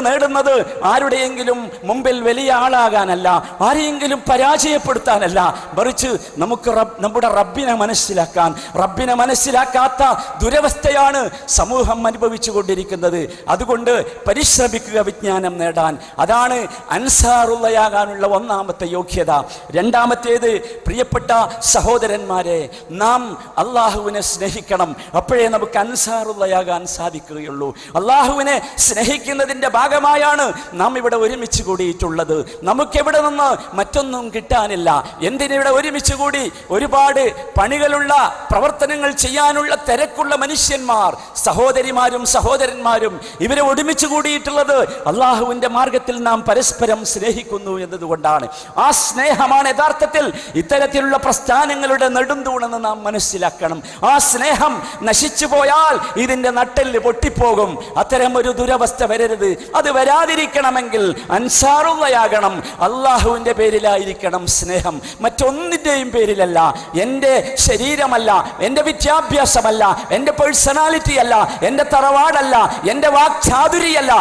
നേടുന്നത് ആരുടെയെങ്കിലും മുമ്പിൽ വലിയ ആളാകാനല്ല, ആരെയെങ്കിലും പരാജയപ്പെടുത്താനല്ല, മറിച്ച് നമുക്ക് നമ്മുടെ റബ്ബിനെ മനസ്സിലാക്കാൻ. റബ്ബിനെ മനസ്സിലാക്കാത്ത ദുരവസ്ഥയാണ് സമൂഹം അനുഭവിച്ചു കൊണ്ടിരിക്കുന്നത്. അതുകൊണ്ട് പരിശ്രമിക്കുക വിജ്ഞാനം നേടാൻ. അതാണ് അൻസാറുള്ളയാകാനുള്ള ഒന്നാമത്തെ യോഗ്യത. രണ്ടാമത്തേത്, പ്രിയപ്പെട്ട സഹോദരന്മാരെ, നാം അള്ളാഹുവിനെ സ്നേഹിക്കണം. അപ്പോഴേ നമുക്ക് അൻസാറുള്ളയാകാൻ സാധിക്കുകയുള്ളൂ. അള്ളാഹുവിനെ സ്നേഹിക്കുന്നതിൻ്റെ ഭാഗമായാണ് നാം ഇവിടെ ഒരുമിച്ച് കൂടിയിട്ടുള്ളത്. നമുക്കെവിടെ നിന്ന് മറ്റൊന്നും കിട്ടാനില്ല. എന്തിനിവിടെ ഒരുമിച്ച് കൂടി? ഒരുപാട് പണികളുള്ള പ്രവർത്തനങ്ങൾ ചെയ്യാനുള്ള തിരക്കുള്ള മനുഷ്യന്മാർ, സഹോദരന്മാരും ഇവരെ ഒരുമിച്ച് കൂടിയിട്ടുള്ളത് അള്ളാഹുവിന്റെ മാർഗത്തിൽ നാം പരസ്പരം സ്നേഹിക്കുന്നു എന്നതുകൊണ്ടാണ്. ആ സ്നേഹമാണ് യഥാർത്ഥത്തിൽ ഇത്തരത്തിലുള്ള പ്രസ്ഥാനങ്ങളുടെ നെടുന്തൂണെന്ന് നാം മനസ്സിലാക്കണം. ആ സ്നേഹം നശിച്ചു പോയാൽ ഇതിന്റെ നട്ടെല്ല് പൊട്ടിപ്പോകും. അത്തരം ഒരു ദുരവസ്ഥ വരരുത്. അത് വരാതിരിക്കണമെങ്കിൽ അൻസാറുള്ളയാകണം. അള്ളാഹുവിന്റെ പേരിലായിരിക്കണം സ്നേഹം, മറ്റൊന്നിന്റെയും പേരിലല്ല. എൻ്റെ ശരീരമല്ല, എൻ്റെ വിദ്യാഭ്യാസമല്ല, എൻ്റെ പേഴ്സണാലിറ്റി അല്ല, എൻ്റെ തറവാടല്ല, എൻ്റെ വാക്ചാതുരിയല്ല,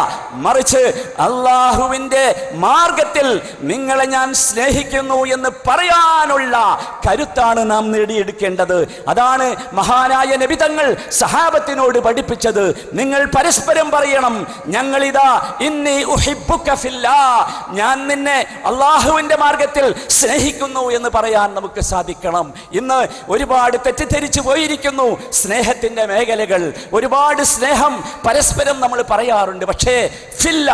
മറിച്ച് അള്ളാഹുവിൻ്റെ മാർഗത്തിൽ നിങ്ങളെ ഞാൻ സ്നേഹിക്കുന്നു എന്ന് പറയാനുള്ള കരുത്താണ് നാം നേടിയെടുക്കേണ്ടത്. അതാണ് മഹാനായ നബി തങ്ങൾ സഹാബത്തിനോട് പഠിപ്പിച്ചത്. നിങ്ങൾ പരസ്പരം പറയണം, ഞങ്ങളിതാ ഇന്നി ഉഹിബ്ബുക ഫില്ലാ, ഞാൻ നിന്നെ അള്ളാഹുവിൻ്റെ മാർഗത്തിൽ സ്നേഹിക്കുന്നു എന്ന് പറയാൻ നമുക്ക് സാധിക്കണം. ഇന്ന് ഒരുപാട് തെറ്റിദ്ധരിച്ചു പോയിരിക്കുന്നു സ്നേഹത്തിൻ്റെ മേഖലകൾ. ഒരുപാട് സ്നേഹം പരസ്പരം നമ്മൾ പറയാറുണ്ട്, പക്ഷേ ഫില്ല,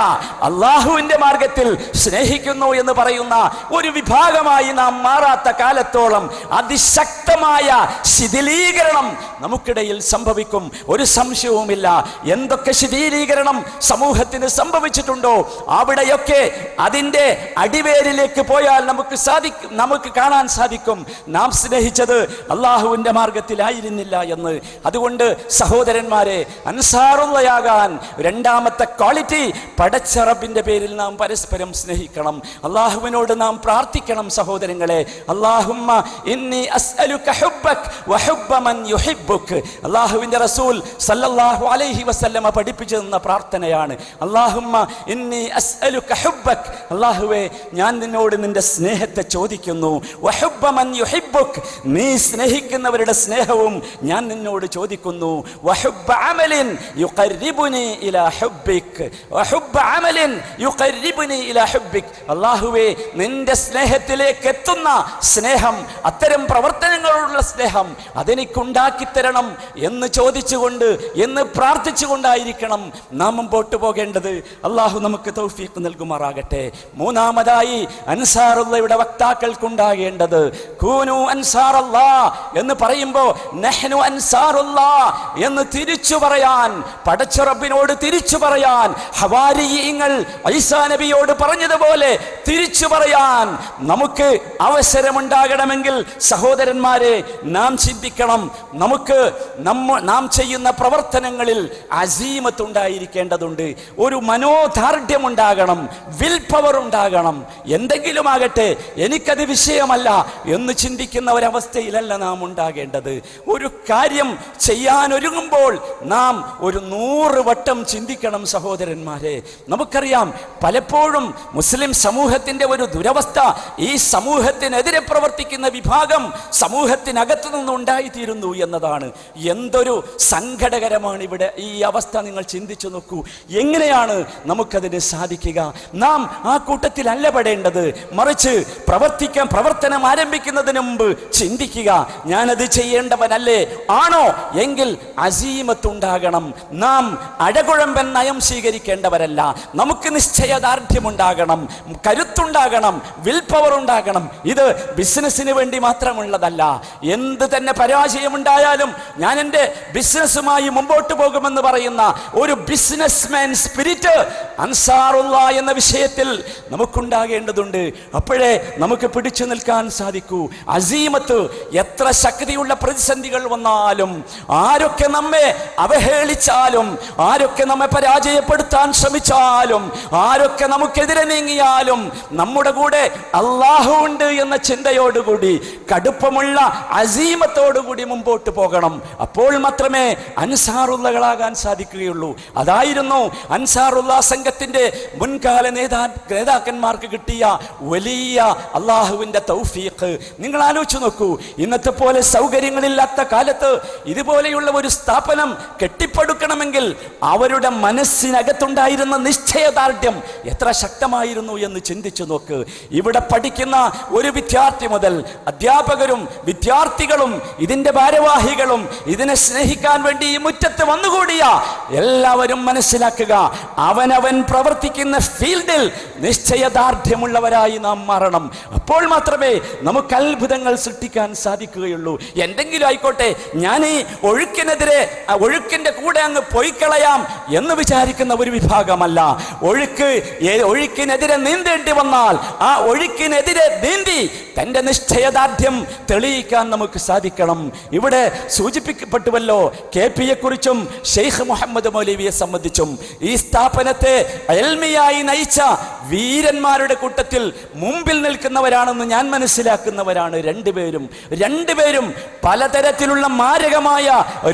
അള്ളാഹുവിൻ്റെ മാർഗത്തിൽ സ്നേഹിക്കുന്നു എന്ന് പറയുന്ന ഒരു വിഭാഗമായി നാം മാറാത്ത കാലത്തോളം അതിശക്തമായ ശിഥിലീകരണം നമുക്കിടയിൽ സംഭവിക്കും. ഒരു സംശയവുമില്ല. എന്തൊക്കെ ശിഥിലീകരണം സമൂഹത്തിന് സംഭവിച്ചിട്ടുണ്ടോ അവിടെയൊക്കെ അതിൻ്റെ അടിവേരിലേക്ക് പോയാൽ നമുക്ക് കാണാൻ സാധിക്കും നാം സ്നേഹിച്ചത് അള്ളാഹുവിൻ്റെ മാർഗത്തിലായിരുന്നില്ല എന്ന്. അതുകൊണ്ട് സഹോദരന്മാരെ, അൻസാറുള്ളയാകാൻ രണ്ടാമത്തെ ക്വാളിറ്റി, പടച്ച റബ്ബിന്റെ പേരിൽ നാം പരസ്പരം സ്നേഹിക്കണം. അള്ളാഹുവിനോട് നാം പ്രാർത്ഥിക്കണം സഹോദരങ്ങളെ. അല്ലാഹുമ്മ ഇന്നി അസ്അലുക ഹുബ്ബക് വഹുബ്ബ മൻ യുഹിബ്ബുക്. അല്ലാഹുവിൻ്റെ റസൂൽ സല്ലല്ലാഹു അലൈഹി വസല്ലമ പഠിപ്പിച്ചു തന്ന പ്രാർത്ഥനയാണ്. അല്ലാഹുമ്മ ഇന്നി അസ്അലുക ഹുബ്ബക്, അല്ലാഹുവേ ഞാൻ നിന്നോട് നിന്റെ സ്നേഹത്തെ ചോദിക്കുന്നു. വഹുബ്ബ മൻ യുഹിബ്ബുക്, നീ സ്നേഹിക്കുന്നവരുടെ സ്നേഹവും ഞാൻ നിന്നോട് ചോദിക്കുന്നു. വഹുബ്ബ അമലിൻ യുഖർരിബുനി ഇലാ ഹുബ്ബിക്, വഹുബ്ബ അമലിൻ യുഖർരിബുനി ഇലാ ഹുബ്ബിക്. അല്ലാഹുവേ നിന്റെ സ്നേഹത്തിലേക്ക് എത്തുന്ന സ്നേഹം, അത്തരം പ്രവർത്തനങ്ങളുള്ള സ്നേഹം അതെനിക്കുണ്ടാക്കി തരണം എന്ന് ചോദിച്ചുകൊണ്ട്, എന്ന് പ്രാർത്ഥിച്ചുകൊണ്ടായിരിക്കണം നാം മുമ്പോട്ട് പോകേണ്ടത്. അള്ളാഹു നമുക്ക് തൗഫീഖ് നൽകുമാറാകട്ടെ. മൂന്നാമതായി അൻസാറുള്ളയുടെ വക്താക്കൾക്കുണ്ടാകേണ്ടത്, കൂനു അൻസാറല്ലാ എന്ന് പറയുമ്പോൾ നഹ്നു അൻസാറുല്ലാ എന്ന് തിരിച്ചു പറയാൻ, പടച്ച റബ്ബിനോട് തിരിച്ചു പറയാൻ, ഹവാരിയീങ്ങൾ ഈസാ നബിയോട് പറഞ്ഞതുപോലെ തിരിച്ചു പറയാൻ നമുക്ക് അവസരമുണ്ടാകണമെങ്കിൽ സഹോദരന്മാരെ നാം ചിന്തിക്കണം. നമുക്ക് നാം ചെയ്യുന്ന പ്രവർത്തനങ്ങളിൽ അസീമത്ത് ഉണ്ടായിരിക്കേണ്ടതുണ്ട്. ഒരു മനോദാർഢ്യം ഉണ്ടാകണം, വിൽ പവർ ഉണ്ടാകണം. എന്തെങ്കിലും ആകട്ടെ, എനിക്കത് വിഷയമല്ല എന്ന് ചിന്തിക്കുന്ന ഒരവസ്ഥയിലല്ല നാം ഉണ്ടാകേണ്ടത്. ഒരു കാര്യം ചെയ്യാൻ ഒരുങ്ങുമ്പോൾ നാം ഒരു 100 വട്ടം ചിന്തിക്കണം സഹോദരന്മാരെ. നമുക്കറിയാം പലപ്പോഴും മുസ്ലിം സമൂഹത്തിന്റെ ഒരു ദുരവസ്ഥ, ഈ സമൂഹത്തിനെതിരെ പ്രവർത്തിക്കുന്ന വിഭാഗം സമൂഹത്തിനകത്തു നിന്നുണ്ടായിത്തീരുന്നു എന്നതാണ്. എന്തൊരു സങ്കടകരമാണ് ഇവിടെ ഈ അവസ്ഥ. നിങ്ങൾ ചിന്തിച്ചു നോക്കൂ, എങ്ങനെയാണ് നമുക്കതിന് സാധിക്കുക? നാം ആ കൂട്ടത്തിലല്ല പെടേണ്ടത്, മറിച്ച് പ്രവർത്തനം ആരംഭിക്കുന്നതിന് മുമ്പ് ചിന്തിക്കുക, ഞാനത് ചെയ്യേണ്ടവനല്ലേ? ആണോ എങ്കിൽ അസീമത്തുണ്ടാകണം. നാം അഴകുഴമ്പൻ നയം സ്വീകരിക്കേണ്ടവരല്ല. നമുക്ക് നിശ്ചയദാർഢ്യമുണ്ടാകണം, കരുത്തുണ്ടാകണം, വിൽ പവർ ഉണ്ടാകണം. ഇത് ബിസിനസ്സിന് വേണ്ടി മാത്രമുള്ളതല്ല. എന്ത് തന്നെ പരാജയമുണ്ടായാലും ഞാൻ എൻ്റെ ബിസിനസ്സുമായി മുമ്പോട്ട് പോകുമെന്ന് പറയുന്ന ഒരു ബിസിനസ്മാൻ സ്പിരിറ്റ് അൻസാറുള്ള എന്ന വിഷയത്തിൽ നമുക്കുണ്ടാകേണ്ടതുണ്ട്. അപ്പോഴേ നമുക്ക് പിടിച്ചു നിൽക്കാൻ സാധിക്കൂ. അസീമത്ത്, എത്ര ശക്തിയുള്ള പ്രതിസന്ധികൾ വന്നാലും, ആരൊക്കെ നമ്മെ അവഹേളിച്ചാലും, ആരൊക്കെ നമ്മെ പരാജയപ്പെടുത്താൻ ശ്രമിച്ചാലും, ആരൊക്കെ നമുക്കെതിരെ നീങ്ങിയാലും നമ്മുടെ കൂടെ അള്ളാഹു ഉണ്ട് എന്ന ചിന്തയോടുകൂടി, കടുപ്പമുള്ള അസീമത്തോടുകൂടി മുമ്പോട്ട് പോകണം. അപ്പോൾ മാത്രമേ അൻസാറുള്ളകളാകാൻ സാധിക്കുകയുള്ളൂ. അതായിരുന്നു അൻസാറുള്ള സംഘത്തിന്റെ മുൻകാല നേതാക്കന്മാർക്ക് കിട്ടിയ വലിയ അള്ളാഹുവിന്റെ തൗഫീഖ്. നിങ്ങൾ ആലോചിച്ചു നോക്കൂ, ഇന്നത്തെ പോലെ സൗകര്യങ്ങളില്ലാത്ത കാലത്ത് ഇതുപോലെയുള്ള ഒരു സ്ഥാപനം കെട്ടിപ്പടുക്കണമെങ്കിൽ അവരുടെ മനസ്സിനകത്തുണ്ടായിരുന്ന നിശ്ചയദാർഢ്യം എത്ര ശക്തമായിരുന്നു എന്ന് ചിന്തിച്ചു നോക്ക്. ഇവിടെ പഠിക്കുന്ന ഒരു വിദ്യാർത്ഥി മുതൽ അധ്യാപകരും വിദ്യാർത്ഥികളും ഇതിന്റെ ഭാരവാഹികളും ഇതിനെ സ്നേഹിക്കാൻ വേണ്ടി ഈ മുറ്റത്ത് വന്നുകൂടിയ എല്ലാവരും മനസ്സിലാക്കുക, അവനവൻ പ്രവർത്തിക്കുന്ന ഫീൽഡിൽ നിശ്ചയദാർഢ്യമുള്ളവരായി നാം മാറണം. അപ്പോൾ മാത്രമേ നമുക്ക് അത്ഭുതങ്ങൾ സൃഷ്ടിക്കാൻ സാധിക്കുകയുള്ളൂ. എന്തെങ്കിലും ആയിക്കോട്ടെ, ഞാൻ ഈ ഒഴുക്കിന്റെ കൂടെ അങ്ങ് പൊയ്ക്കളയാം എന്ന് വിചാരിക്കുന്ന ഒരു വിഭാഗമല്ല. ഒഴുക്കിനെതിരെ നീന്തേണ്ടി വന്നാൽ ആ ഒഴുക്കിനെതിരെ നീന്തി തന്റെ നിശ്ചയദാർഢ്യം തെളിയിക്കാൻ നമുക്ക് സാധിക്കണം. ഇവിടെ സൂചിപ്പിക്കപ്പെട്ടുവല്ലോ, KP യെക്കുറിച്ചും ഷെയ്ഖ് മുഹമ്മദ് മൗലവിയെ സംബന്ധിച്ചും ഈ സ്ഥാപനത്തെ എൽമിയായി നയിച്ച വീരന്മാരുടെ കൂട്ടത്തിൽ മുമ്പിൽ നിൽക്കുന്നവരാണെന്ന് ഞാൻ മനസ്സിലാക്കുന്നവരാണ് രണ്ടുപേരും പലതരത്തിലുള്ള മാരകമായ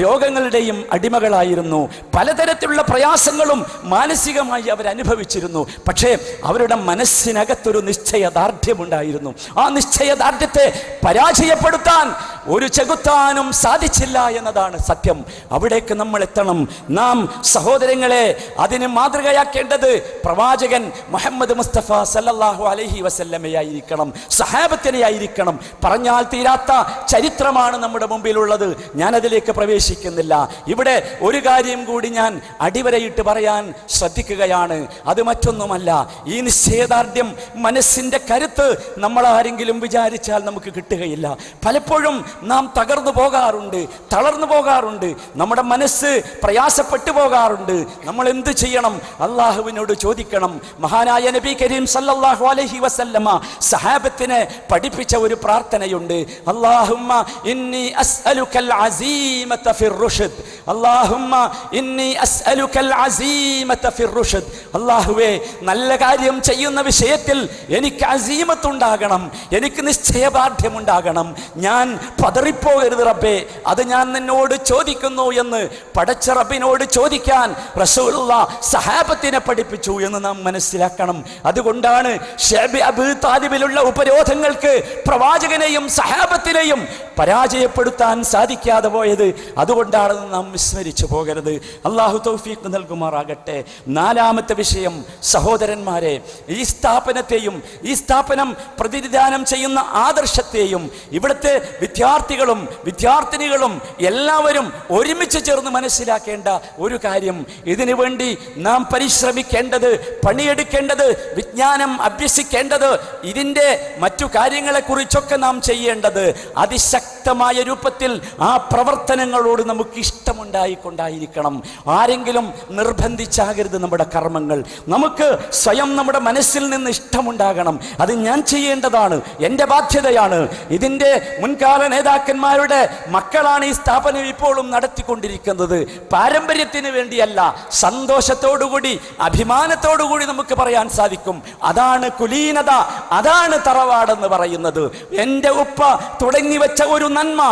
രോഗങ്ങളുടെയും അടിമകളായിരുന്നു. പലതരത്തിലുള്ള പ്രയാസങ്ങളും മാനസികമായി അവരനുഭവിച്ചിരുന്നു. പക്ഷേ അവരുടെ മനസ്സിനകത്തൊരു നിശ്ചയദാർഢ്യമുണ്ടായിരുന്നു. ആ നിശ്ചയദാർഢ്യത്തെ പരാജയപ്പെടുത്താൻ ഒരു ചെകുത്താനും സാധിച്ചില്ല എന്നതാണ് സത്യം. അവിടേക്ക് നമ്മൾ എത്തണം. നാം സഹോദരങ്ങളെ അതിന് മാതൃകയാക്കേണ്ടത് പ്രവാചകൻ മുഹമ്മദ് മുസ്തഫ സല്ലല്ലാഹു അലൈഹി വസല്ലമയായിരിക്കണം, സഹാബത്തിനെയായിരിക്കണം. പറഞ്ഞാൽ തീരാത്ത ചരിത്രമാണ് നമ്മുടെ മുമ്പിലുള്ളത്. ഞാൻ അതിലേക്ക് പ്രവേശിക്കുന്നില്ല. ഇവിടെ ഒരു കാര്യം കൂടി ഞാൻ അടിവരയിട്ട് പറയാൻ ശ്രദ്ധിക്കുകയാണ്. അത് മറ്റൊന്നുമല്ല, ഈ നിശ്ചയദാർഢ്യം, മനസ്സിന്റെ കരുത്ത് നമ്മൾ ആരെങ്കിലും വിചാരിച്ചാൽ നമുക്ക് കിട്ടുകയില്ല. പലപ്പോഴും നാം തകർന്നു പോകാറുണ്ട്, തളർന്നു പോകാറുണ്ട്, നമ്മുടെ മനസ്സ് പ്രയാസപ്പെട്ടു പോകാറുണ്ട്. നമ്മൾ എന്ത് ചെയ്യണം? അള്ളാഹുവിനോട് ചോദിക്കണം. മഹാനായ നബി കരീം സല്ലല്ലാഹു അലൈഹി വസല്ലമ സഹാബത്തിനെ പഠിപ്പിച്ച ഒരു പ്രാർത്ഥനയുണ്ട്. അല്ലാഹുമ്മ ഇന്നി അസ്അലുകൽ അസീമത ഫിർ റുഷ്ദ്, അല്ലാഹുമ്മ ഇന്നി അസ്അലുകൽ അസീമത ഫിർ റുഷ്ദ്. അല്ലാഹുവേ, നല്ല കാര്യം ചെയ്യുന്ന വിഷയത്തിൽ എനിക്ക് അസീമത്തുണ്ടാകണം, എനിക്ക് നിശ്ചയദാർഢ്യമുണ്ടാകണം. ഞാൻ പതറിപ്പോകരുത് റബ്ബേ, അത് ഞാൻ നിന്നോട് ചോദിക്കുന്നു എന്ന് പടച്ച റബ്ബിനോട് ചോദിക്കാൻ റസൂലുള്ളാഹ് സഹാബത്തിനെ പഠിപ്പിച്ചു എന്ന് നാം മനസ്സിലാക്കണം. അതുകൊണ്ടാണ് ശഅബ് അബൂ താലിബിലുള്ള ഉപരോധങ്ങൾക്ക് പ്രവാചകനെയും സഹാബത്തിനെയും പരാജയപ്പെടുത്താൻ സാധിക്കാതെ പോയത്. അതുകൊണ്ടാണ് നാം വിസ്മരിച്ചു പോകരുത്. അള്ളാഹു തൗഫീഖ് നൽകുമാറാകട്ടെ. നാലാമത്തെ വിഷയം, സഹോദരന്മാരെ, ഈ സ്ഥാപനത്തെയും ഈ സ്ഥാപനം പ്രതിനിധാനം ചെയ്യുന്ന ആദർശത്തെയും ഇവിടുത്തെ വിദ്യാർത്ഥികളും വിദ്യാർത്ഥിനികളും എല്ലാവരും ഒരുമിച്ച് ചേർന്ന് മനസ്സിലാക്കേണ്ട ഒരു കാര്യം, ഇതിനു വേണ്ടി നാം പരിശ്രമിക്കേണ്ടത്, പണിയെടുക്കേണ്ടത്, വിജ്ഞാനം അഭ്യസിക്കേണ്ടത്, ഇതിൻ്റെ മറ്റു കാര്യങ്ങളെക്കുറിച്ചൊക്കെ നാം ചെയ്യേണ്ടത് അതിശക്തമായ രൂപത്തിൽ ആ പ്രവർത്തനങ്ങളോട് നമുക്ക് ഇഷ്ടമുണ്ടായിക്കൊണ്ടായിരിക്കണം. ആരെങ്കിലും നിർബന്ധിച്ചാകരുത് നമ്മുടെ കർമ്മങ്ങൾ. നമുക്ക് സ്വയം നമ്മുടെ മനസ്സിൽ നിന്ന് ഇഷ്ടമുണ്ടാകണം. അത് ഞാൻ ചെയ്യേണ്ടതാണ്, എൻ്റെ ബാധ്യതയാണ്. ഇതിൻ്റെ മുൻകാല നേതാക്കന്മാരുടെ മക്കളാണ് ഈ സ്ഥാപനം ഇപ്പോഴും നടത്തിക്കൊണ്ടിരിക്കുന്നത്. പാരമ്പര്യത്തിന് വേണ്ടിയല്ല, സന്തോഷത്തോടുകൂടി അഭിമാനത്തോടുകൂടി നമുക്ക് പറയാൻ സാധിക്കും. അതാണ് കുലീനത, അതാണ് തറവാടെന്ന് പറയുന്നത്. എൻ്റെ ഉപ്പ തുടങ്ങി വെച്ച ഒരു നന്മ,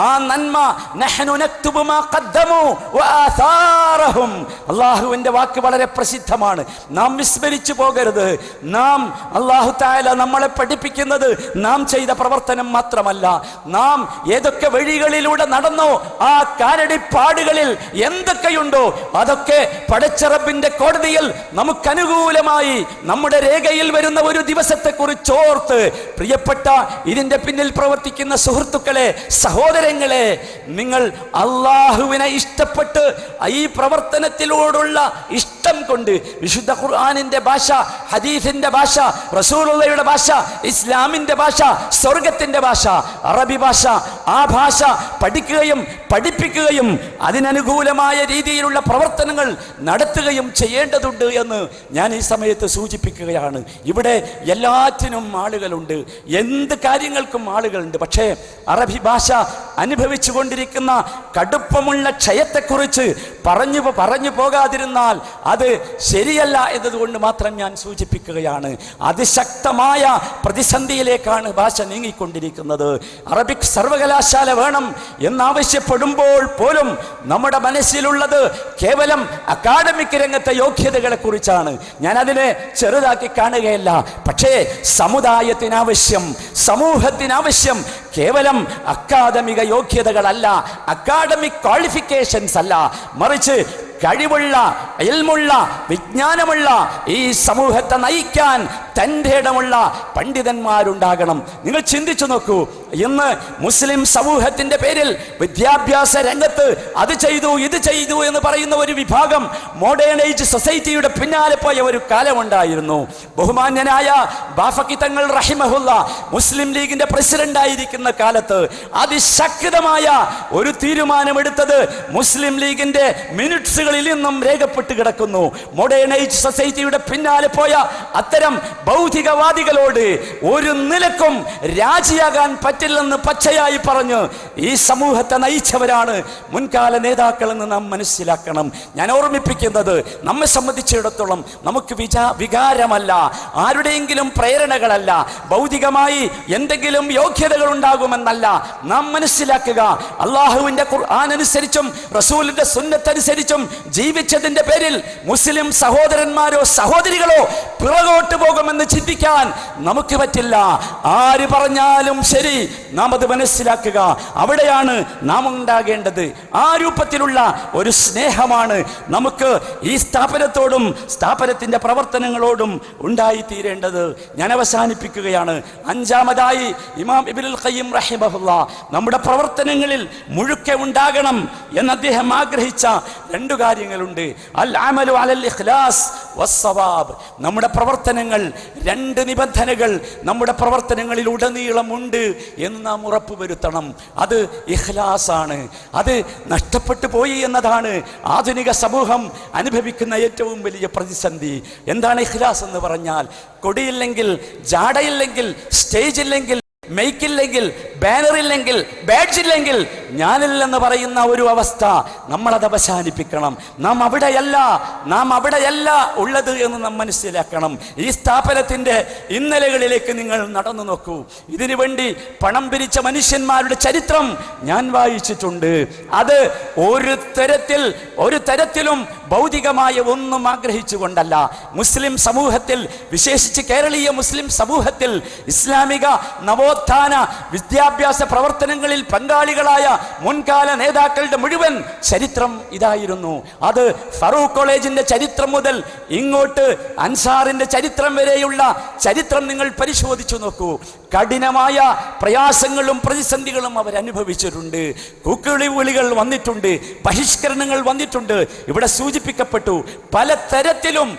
ആ നന്മ നഹ്നു നക്തുബു മാ ഖദ്ദമു വആസാറഹും. അല്ലാഹുവിൻ്റെ വാക്ക് വളരെ പ്രസിദ്ധമാണ്, നാം വിസ്മരിച്ചു പോകരുത്. നാം അല്ലാഹു തആല നമ്മളെ പഠിപ്പിക്കുന്നത് നാം ചെയ്ത പ്രവർത്തനം മാത്രമല്ല, നാം ഏതൊക്കെ വഴികളിലൂടെ നടന്നോ ആ കാലടിപ്പാടുകളിൽ എന്തൊക്കെയുണ്ടോ അതൊക്കെ പടച്ച റബ്ബിന്റെ കോടതിയിൽ നമുക്കനുകൂലമായി നമ്മുടെ രേഖയിൽ വരുന്ന ഒരു ദിവസത്തെക്കുറിച്ച് ഓർത്ത്, പ്രിയപ്പെട്ട ഇതിന്റെ പിന്നിൽ പ്രവർത്തിക്കുന്ന സുഹൃത്തുക്കളെ, സഹോദരങ്ങളെ, നിങ്ങൾ അള്ളാഹുവിനെ ഇഷ്ടപ്പെട്ട് ഈ പ്രവർത്തനത്തിലൂടുള്ള ഇഷ്ടം കൊണ്ട് വിശുദ്ധ ഖുർആനിന്റെ ഭാഷ, ഹദീസിന്റെ ഭാഷ, റസൂലുള്ളാഹിയുടെ ഭാഷ, ഇസ്ലാമിന്റെ ഭാഷ, സ്വർഗത്തിന്റെ ഭാഷ, അറബി ഭാഷ, ആ ഭാഷ പഠിക്കുകയും പഠിപ്പിക്കുകയും അതിനനുകൂലമായ രീതിയിലുള്ള പ്രവർത്തനങ്ങൾ നടത്തുകയും ചെയ്യേണ്ടതുണ്ട് എന്ന് ഞാൻ ഈ സമയത്ത് സൂചിപ്പിക്കുകയാണ്. ഇവിടെ എല്ലാറ്റിനും ആളുകളുണ്ട്, എന്ത് കാര്യങ്ങൾക്കും ആളുകളുണ്ട്. പക്ഷേ അറബി ഭാഷ അനുഭവിച്ചു കൊണ്ടിരിക്കുന്ന കടുപ്പമുള്ള ക്ഷയത്തെക്കുറിച്ച് പറഞ്ഞു പോകാതിരുന്നാൽ അത് ശരിയല്ല എന്നതുകൊണ്ട് മാത്രം ഞാൻ സൂചിപ്പിക്കുകയാണ്. അതിശക്തമായ പ്രതിസന്ധിയിലേക്കാണ് ഭാഷ നീങ്ങിക്കൊണ്ടിരിക്കുന്നത്. അറബിക് സർവകലാശാല വേണം എന്നാവശ്യപ്പെടുമ്പോൾ പോലും നമ്മുടെ മനസ്സിലുള്ളത് കേവലം അക്കാഡമിക് രംഗത്തെ യോഗ്യതകളെ കുറിച്ചാണ്. ഞാൻ അതിനെ ചെറുതാക്കി കാണുകയല്ല. പക്ഷേ സമുദായത്തിനാവശ്യം, സമൂഹത്തിനാവശ്യം കേവലം അക്കാദമിക യോഗ്യതകളല്ല, അക്കാഡമിക് ക്വാളിഫിക്കേഷൻസ് അല്ല, മറിച്ച് കഴിവുള്ള, ഇൽമുള്ള, വിജ്ഞാനമുള്ള, ഈ സമൂഹത്തെ നയിക്കാൻ തൻ്റെ ഇടമുള്ള പണ്ഡിതന്മാരുണ്ടാകണം. നിങ്ങൾ ചിന്തിച്ചു നോക്കൂ, ഇന്ന് മുസ്ലിം സമൂഹത്തിൻ്റെ പേരിൽ വിദ്യാഭ്യാസ രംഗത്ത് അത് ചെയ്തു ഇത് ചെയ്തു എന്ന് പറയുന്ന ഒരു വിഭാഗം മോഡേൺ ഏജ് സൊസൈറ്റിയുടെ പിന്നാലെ പോയ ഒരു കാലമുണ്ടായിരുന്നു. ബഹുമാന്യനായ ബാഫഖി തങ്ങൾ റഹിമഹുല്ല മുസ്ലിം ലീഗിന്റെ പ്രസിഡന്റ് ആയിരിക്കുന്ന കാലത്ത് അതിശക്തമായ ഒരു തീരുമാനമെടുത്തത് മുസ്ലിം ലീഗിന്റെ മിനിറ്റ്സുകളിൽ നിന്നും രേഖപ്പെട്ട് കിടക്കുന്നു. മോഡേൺ ഏജ് സൊസൈറ്റിയുടെ പിന്നാലെ പോയ അത്തരം ഭൗതികവാദികളോട് ഒരു നിലക്കും രാജിയാകാൻ പറ്റില്ലെന്ന് പച്ചയായി പറഞ്ഞ് ഈ സമൂഹത്തെ നയിച്ചവരാണ് മുൻകാല നേതാക്കളെന്ന് നാം മനസ്സിലാക്കണം. ഞാൻ ഓർമ്മിപ്പിക്കുന്നത്, നമ്മെ സംബന്ധിച്ചിടത്തോളം നമുക്ക് വികാരമല്ല, ആരുടെയെങ്കിലും പ്രേരണകളല്ല, ഭൗതികമായി എന്തെങ്കിലും യോഗ്യതകൾ ഉണ്ടാകുമെന്നല്ല. നാം മനസ്സിലാക്കുക, അള്ളാഹുവിന്റെ ഖുർആൻ അനുസരിച്ചും റസൂലിന്റെ സുന്നത്തനുസരിച്ചും ജീവിച്ചതിന്റെ പേരിൽ മുസ്ലിം സഹോദരന്മാരോ സഹോദരികളോ പിറകോട്ട് പോകുമെന്ന് ചിന്തിക്കാൻ നമുക്ക് പറ്റില്ല. ആര് പറഞ്ഞാലും ശരി, നാം അത് മനസ്സിലാക്കുക. അവിടെയാണ് നാം ഉണ്ടാകേണ്ടത്. ആ രൂപത്തിലുള്ള ഒരു സ്നേഹമാണ് നമുക്ക് ഈ സ്ഥാപനത്തോടും സ്ഥാപനത്തിന്റെ പ്രവർത്തനങ്ങളോടും ഉണ്ടായിത്തീരേണ്ടത്. ഞാൻ അവസാനിപ്പിക്കുകയാണ്. അഞ്ചാമതായി ഇമാം ഇബ്നുൽ ഖയ്യിം റഹിമഹുല്ലാ നമ്മുടെ പ്രവർത്തനങ്ങളിൽ മുഴുക്കെ ഉണ്ടാകണം എന്ന് അദ്ദേഹം ആഗ്രഹിച്ച രണ്ടു കാര്യങ്ങളുണ്ട്. അൽ അമലു അലൽ ഇഖ്ലാസ് വസ്സവാബ്. നമ്മുടെ പ്രവർത്തനങ്ങൾ, രണ്ട് നിബന്ധനകൾ നമ്മുടെ പ്രവർത്തനങ്ങളിൽ ഉടനീളം ഉണ്ട് എന്ന് നാം ഉറപ്പുവരുത്തണം. അത് ഇഖ്ലാസാണ്. അത് നഷ്ടപ്പെട്ടു പോയി എന്നതാണ് ആധുനിക സമൂഹം അനുഭവിക്കുന്ന ഏറ്റവും വലിയ പ്രതിസന്ധി. എന്താണ് ഇഖ്ലാസ് എന്ന് പറഞ്ഞാൽ? കൊടിയില്ലെങ്കിൽ, ജാടയില്ലെങ്കിൽ, സ്റ്റേജില്ലെങ്കിൽ, മെയ്ക്കില്ലെങ്കിൽ, ബാനറില്ലെങ്കിൽ, ബാഡ്ജില്ലെങ്കിൽ ഞാനില്ലെന്ന് പറയുന്ന ഒരു അവസ്ഥ നമ്മളത് അവസാനിപ്പിക്കണം. നാം അവിടെയല്ല ഉള്ളത് എന്ന് നാം മനസ്സിലാക്കണം. ഈ സ്ഥാപനത്തിന്റെ ഇന്നലകളിലേക്ക് നിങ്ങൾ നടന്നു നോക്കൂ. ഇതിനു വേണ്ടി പണം പിരിച്ച മനുഷ്യന്മാരുടെ ചരിത്രം ഞാൻ വായിച്ചിട്ടുണ്ട്. അത് ഒരു തരത്തിലും ഭൗതികമായ ഒന്നും ആഗ്രഹിച്ചുകൊണ്ടല്ല. മുസ്ലിം സമൂഹത്തിൽ, വിശേഷിച്ച് കേരളീയ മുസ്ലിം സമൂഹത്തിൽ ഇസ്ലാമിക നവോത്ഥാന വിദ്യാഭ്യാസ പ്രവർത്തനങ്ങളിൽ പങ്കാളികളായ മുൻകാല നേതാക്കളുടെ മുഴുവൻ ചരിത്രം ഇതായിരുന്നു. അത് ഫറൂഖ് കോളേജിന്റെ ചരിത്രം മുതൽ ഇങ്ങോട്ട് അൻസാറിന്റെ ചരിത്രം വരെയുള്ള ചരിത്രം നിങ്ങൾ പരിശോധിച്ചു നോക്കൂ. കഠിനമായ പ്രയാസങ്ങളും പ്രതിസന്ധികളും അവർ അനുഭവിച്ചിട്ടുണ്ട്. കൂക്കുവിളികൾ വന്നിട്ടുണ്ട്, ബഹിഷ്കരണങ്ങൾ വന്നിട്ടുണ്ട്. ഇവിടെ സൂചിപ്പിക്കപ്പെട്ടു, പല തരത്തിലും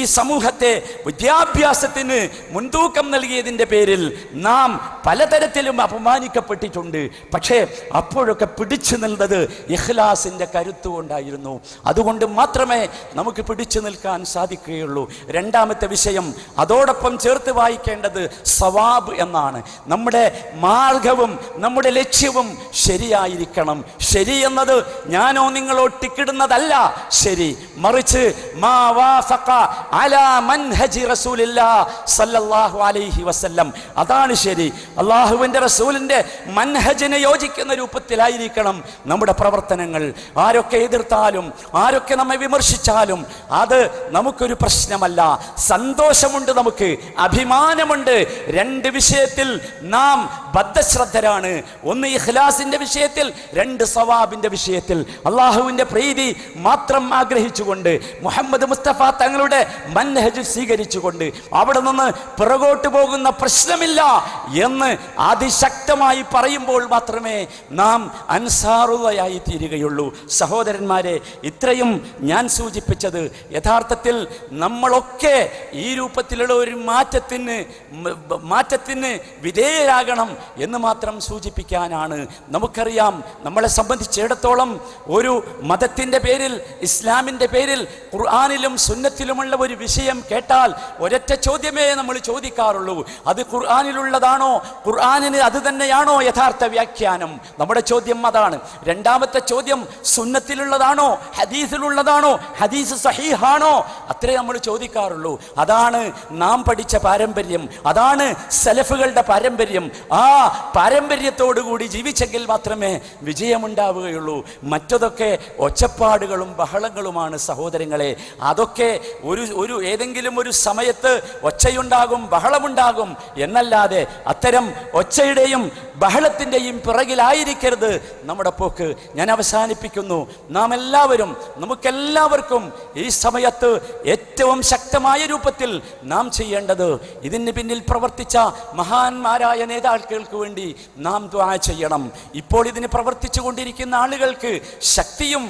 ഈ സമൂഹത്തെ വിദ്യാഭ്യാസത്തിന് മുൻതൂക്കം നൽകിയതിൻ്റെ പേരിൽ നാം പലതരത്തിലും അപമാനിക്കപ്പെട്ടിട്ടുണ്ട്. പക്ഷേ അപ്പോഴൊക്കെ പിടിച്ചു നിന്നത് ഇഖ്ലാസിന്റെ കരുത്തുകൊണ്ടായിരുന്നു. അതുകൊണ്ട് മാത്രമേ നമുക്ക് പിടിച്ചു നിൽക്കാൻ സാധിക്കുകയുള്ളൂ. രണ്ടാമത്തെ വിഷയം അതോടൊപ്പം ചേർത്ത് വായിക്കേണ്ടത് സവാബ് എന്നാണ്. നമ്മുടെ മാർഗവും നമ്മുടെ ലക്ഷ്യവും ശരിയായിരിക്കണം. ശരി എന്നത് ഞാനോ നിങ്ങളോ ടിക്കിടുന്നതല്ല ശരി, മറിച്ച് മാ വാഫഖ അലാ മൻഹജി റസൂലില്ലാഹ് സല്ലല്ലാഹു അലൈഹി വസല്ലം, അതാണ് ശരി. അള്ളാഹുവിന്റെ റസൂലിന്റെ മൻഹജിനെ യോജിക്കുന്ന രൂപത്തിലായിരിക്കണം നമ്മുടെ പ്രവർത്തനങ്ങൾ. ആരൊക്കെ എതിർത്താലും, ആരൊക്കെ നമ്മെ വിമർശിച്ചാലും അത് നമുക്കൊരു പ്രശ്നമല്ല. സന്തോഷമുണ്ട്, നമുക്ക് അഭിമാനമുണ്ട്. രണ്ട് വിഷയത്തിൽ നാം ബദ്ധശ്രദ്ധരാണ്. ഒന്ന് ഇഖ്ലാസിന്റെ വിഷയത്തിൽ, രണ്ട് സവാബിന്റെ വിഷയത്തിൽ. അള്ളാഹുവിന്റെ പ്രീതി മാത്രം ആഗ്രഹിച്ചുകൊണ്ട്, മുഹമ്മദ് മുസ്തഫ തങ്ങളുടെ മൻഹജ് സ്വീകരിച്ചുകൊണ്ട് അവിടെ നിന്ന് പിറകോട്ട് പോകുന്ന പ്രശ്നമില്ല എന്ന് അതിശക്തമായി പറയുമ്പോൾ മാത്രമേ നാം അൻസാറുള്ളയായി തീരുകയുള്ളൂ. സഹോദരന്മാരെ, ഇത്രയും ഞാൻ സൂചിപ്പിച്ചത് യഥാർത്ഥത്തിൽ നമ്മളൊക്കെ ഈ രൂപത്തിലുള്ള ഒരു മാറ്റത്തിന് വിധേയരാകണം എന്ന് മാത്രം സൂചിപ്പിക്കാനാണ്. നമുക്കറിയാം, നമ്മളെ സംബന്ധിച്ചിടത്തോളം ഒരു മതത്തിൻ്റെ പേരിൽ, ഇസ്ലാമിൻ്റെ പേരിൽ, ഖുർആനിലും സുന്നത്തിലുമുള്ള ഒരു വിഷയം കേട്ടാൽ ഒരൊറ്റ ചോദ്യമേ നമ്മൾ ചോദിക്കാറുള്ളൂ. അത് ഖുർആനിലുള്ളതാണോ? ഖുർആനിന് അത് തന്നെയാണോ യഥാർത്ഥ വ്യാഖ്യാനം? നമ്മുടെ ചോദ്യം അതാണ്. രണ്ടാമത്തെ ചോദ്യം, സുന്നത്തിലുള്ളതാണോ, ഹദീസിലുള്ളതാണോ, ഹദീസ് സഹീഹാണോ? അത്രേ നമ്മൾ ചോദിക്കാറുള്ളൂ. അതാണ് നാം പഠിച്ച പാരമ്പര്യം, അതാണ് സലഫുകളുടെ പാരമ്പര്യം. ആ പാരമ്പര്യത്തോടുകൂടി ജീവിച്ചെങ്കിൽ മാത്രമേ വിജയമുണ്ടാവുകയുള്ളൂ. മറ്റതൊക്കെ ഒച്ചപ്പാടുകളും ബഹളങ്ങളുമാണ് സഹോദരങ്ങളെ. അതൊക്കെ ഒരു ഏതെങ്കിലും ഒരു സമയത്ത് ഒച്ചയുണ്ടാകും, ബഹളമുണ്ടാകും എന്നല്ലാതെ അത്തരം ഒച്ചയുടെയും ബഹളത്തിൻ്റെയും പിറകിലായിരിക്കരുത് നമ്മുടെ പോക്ക്. ഞാൻ അവസാനിപ്പിക്കുന്നു. നമുക്കെല്ലാവർക്കും ഈ സമയത്ത് ഏറ്റവും ശക്തമായ രൂപത്തിൽ നാം ചെയ്യേണ്ടത്, ഇതിന് പിന്നിൽ പ്രവർത്തിച്ച മഹാന്മാരായ നേതാക്കൾക്ക് വേണ്ടി നാം ദുആ ചെയ്യണം. ഇപ്പോൾ ഇതിന് പ്രവർത്തിച്ചു കൊണ്ടിരിക്കുന്ന ആളുകൾക്ക് ശക്തിയും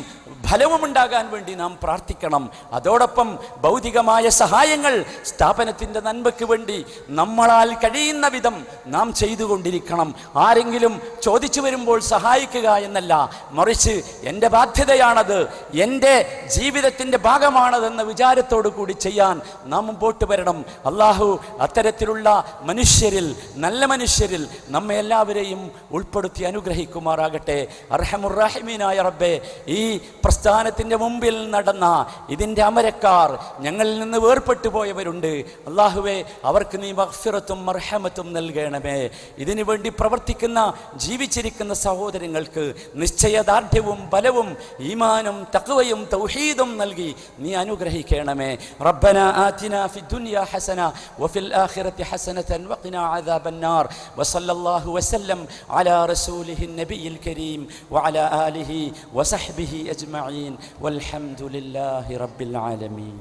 ഫലവും ഉണ്ടാകാൻ വേണ്ടി നാം പ്രാർത്ഥിക്കണം. അതോടൊപ്പം ഭൗതികമായ സഹായങ്ങൾ സ്ഥാപനത്തിൻ്റെ നന്മയ്ക്ക് വേണ്ടി നമ്മളാൽ കഴിയുന്ന വിധം നാം ചെയ്തുകൊണ്ടിരിക്കണം. ആരെങ്കിലും ചോദിച്ചു വരുമ്പോൾ സഹായിക്കുക എന്നല്ല, മറിച്ച് എൻ്റെ ബാധ്യതയാണത്, എൻ്റെ ജീവിതത്തിൻ്റെ ഭാഗമാണതെന്ന വിചാരത്തോടു കൂടി ചെയ്യാൻ നാം മുമ്പോട്ട് വരണം. അള്ളാഹു അത്തരത്തിലുള്ള മനുഷ്യരിൽ, നല്ല മനുഷ്യരിൽ നമ്മെ എല്ലാവരെയും ഉൾപ്പെടുത്തി അനുഗ്രഹിക്കുമാറാകട്ടെ. അർഹമുർറഹീമീനായ റബ്ബേ, ഈ പ്രസ്ഥാനത്തിൻ്റെ മുമ്പിൽ നടന്ന ഇതിൻ്റെ അമരക്കാർ, ഞങ്ങളിൽ നിന്ന് വേർപെട്ടു പോയവരുണ്ട്. അള്ളാഹുവേ, അവർക്ക് നീ മഗ്ഫിറത്തും മർഹമത്തും നൽകണമേ. ഇതിനു വേണ്ടി പ്രവർത്തിക്കുന്ന ജീവിച്ചിരിക്കുന്ന സഹോദരങ്ങൾക്ക് നിശ്ചയദാർഢ്യവും ബലവും ഈമാനും തഖ്വയും തൗഹീദും നൽകി നീ അനുഗ്രഹിക്കണമേ. റബ്ബന ആതിനാ ഫിദ്ദുനിയാ ഹസന വഫിൽ ആഖിറതി ഹസനതൻ വഖിനാ അദാബന്നാർ. വസല്ലല്ലാഹു വസല്ലം അലാ റസൂലിഹിൻ നബിയിൽ കരീം വഅലാ ആലിഹി വസഹ്ബിഹി അജ്മഈൻ വൽഹംദുലില്ലാഹി റബ്ബിൽ ആലമീൻ.